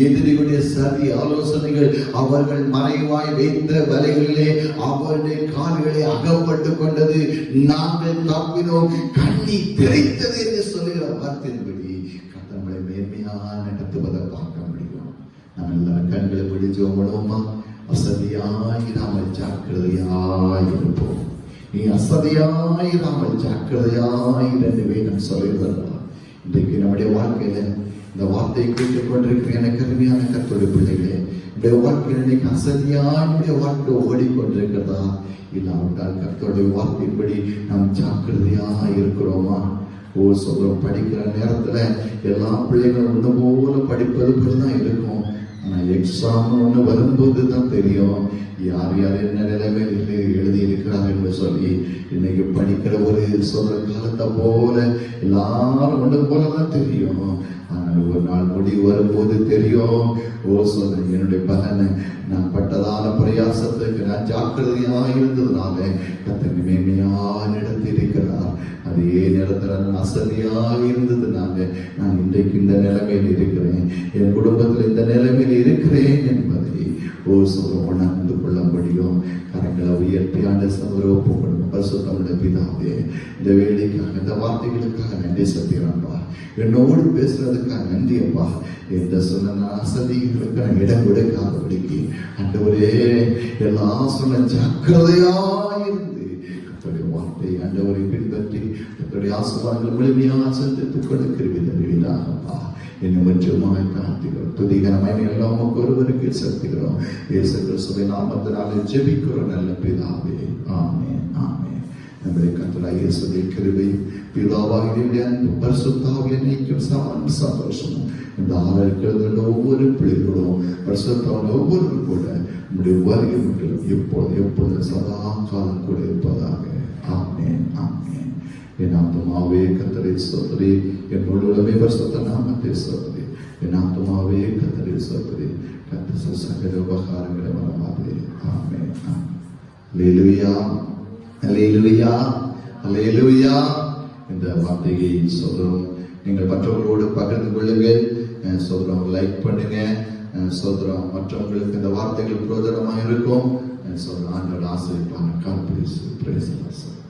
எதிரிகளுடைய சதி ஆலோசனைகள், அவர்கள் மறைவாய் வைத்த வலைகளிலே அவருடைய கால்களை அகப்பட்டு கொண்டது. நாங்கள் தப்பினோம், கண்ணி திரைத்தது என்று சொல்லுகிற வார்த்தையின்படி கர்த்தர் நம்மளை மேன்மையாக நடத்துவதை பார்க்க முடியும். நம்ம எல்லாரும் கண்களை பிடிச்சோம். அசதியாய் நாம ஜாக்கிரதையாய் இருப்போம். நீ அசதியாயிராமல் ஜாக்கிரதையாயிரு என்று வேதம் சொல்லுகிறதா. இன்றைக்கு நம்முடைய வாழ்க்கையில இந்த வார்த்தையை கேட்டுக் கொண்டிருக்கிற எனக்கு அருமையான கர்த்தருடைய பிள்ளைகளே, நம்முடைய வாழ்க்கையில் இன்னைக்கு அசதியானுடைய வாழ்க்கை ஓடிக்கொண்டிருக்கிறதா? இல்லாவிட்டால் கர்த்தருடைய வார்த்தையின்படி நாம் ஜாக்கிரதையா இருக்கிறோமா? சொல்றோம், படிக்கிற நேரத்துல எல்லா பிள்ளைகளும் ஒன்று போல படிப்பது போலதான் இருக்கும். ஆனா எக்ஸாம் ஒண்ணு வரும்போது தான் தெரியும் யார் யார் என்ன நிலைமையில எழுதி இருக்கிறாங்க என்று சொல்லி. இன்னைக்கு படிக்கிற ஒரு சொல்ற காலத்தை போல எல்லாரும் ஒன்று போலதான் தெரியும். ஆனால் ஒரு நாள் முடிவு வரும்போது தெரியும், சொல்றேன் என்னுடைய பலனை நான் பட்டதான பிரயாசத்துக்கு நான் ஜாக்கிரதையா இருந்ததுனால கர்த்தர் மேன்மையா நடத்தியிருக்கிறார். அதே நேரத்தில் நான் அசதியா இருந்ததுனால நான் இன்றைக்கு இந்த நிலைமையில் இருக்கிறேன், என் குடும்பத்தில் இந்த நிலைமையில் இருக்கிறேன் என்பதை உணர்ந்து கொள்ளும்படியும் கரங்களை உயர்த்தி ஆண்ட சகோதர ஒப்பு கொடுக்கும். பரிசுத்தமுள்ள பிதாவே, இந்த வேலைக்காக இந்த வார்த்தைகளுக்காக நன்றி செலுத்துகிறேன்ப்பா. என்னோடு பேசுறதுக்காக நன்றி அப்பா. எந்த சொன்ன அசதிகளுக்கு நான் இடம் கொடுக்காதபடிக்கு ஆண்டவரே எல்லாம் சொன்ன ஜாக்கிரதையாயிருந்து கர்த்தருடைய வார்த்தை ஆண்டவரை பின்பற்றி கர்த்தருடைய ஆசீர்வாதங்கள் முழுமையாக சந்தித்துக் கொடுக்கிறீர்களாகப்பா. இன்னும் கொஞ்சமாக பிரார்த்திக்கிறோம். துதிகரமான எல்லாம் ஒருவருக்கு செலுத்துகிறோம். இயேசு கிறிஸ்துவின் நாமத்தினாலே ஜெபிக்கிறோம் நல்ல பிதாவே. ஆமென், ஆமென். நம்முடைய கர்த்தராகிய இயேசுவின் கிருபை, பிதாவாகிய அன்பும் பரிசுத்த ஆவியானவரின் சந்தோஷமும் இந்த ஆலயத்தில் ஒவ்வொரு பிள்ளைகளும் பரிசுத்தவான் ஒவ்வொருவரும் கூட நம்முடைய வருகை மட்டும் எப்பொழுது சதா காலம் கூட இருப்பதாக. ஆமென், ஆமென். என் ஆத்துமாவே கர்த்தரை ஸ்தோத்திரி, என் முழுவதுமே பரிசுத்த நாமத்தை ஸ்தோத்திரி. என் ஆத்துமாவே கர்த்தரை ஸ்தோத்திரி, கர்த்தர் சகல உபகாரங்களை மறவாதே. ஆமென், ஆமென். அல்லேலூயா, அல்லேலூயா, அல்லேலூயா. இந்த வார்த்தையை சொல்றோம். நீங்கள் மற்றவர்களோடு பகிர்ந்து கொள்ளுங்கள். சொல்றோம், லைக் பண்ணுங்க. சொல்றோம், மற்றவங்களுக்கு இந்த வார்த்தைகள் பிரயோஜனமாக இருக்கும். சொல்றோம், ஆண்டவர் ஆசீர்வதிப்பார். God bless you. Praise the Lord.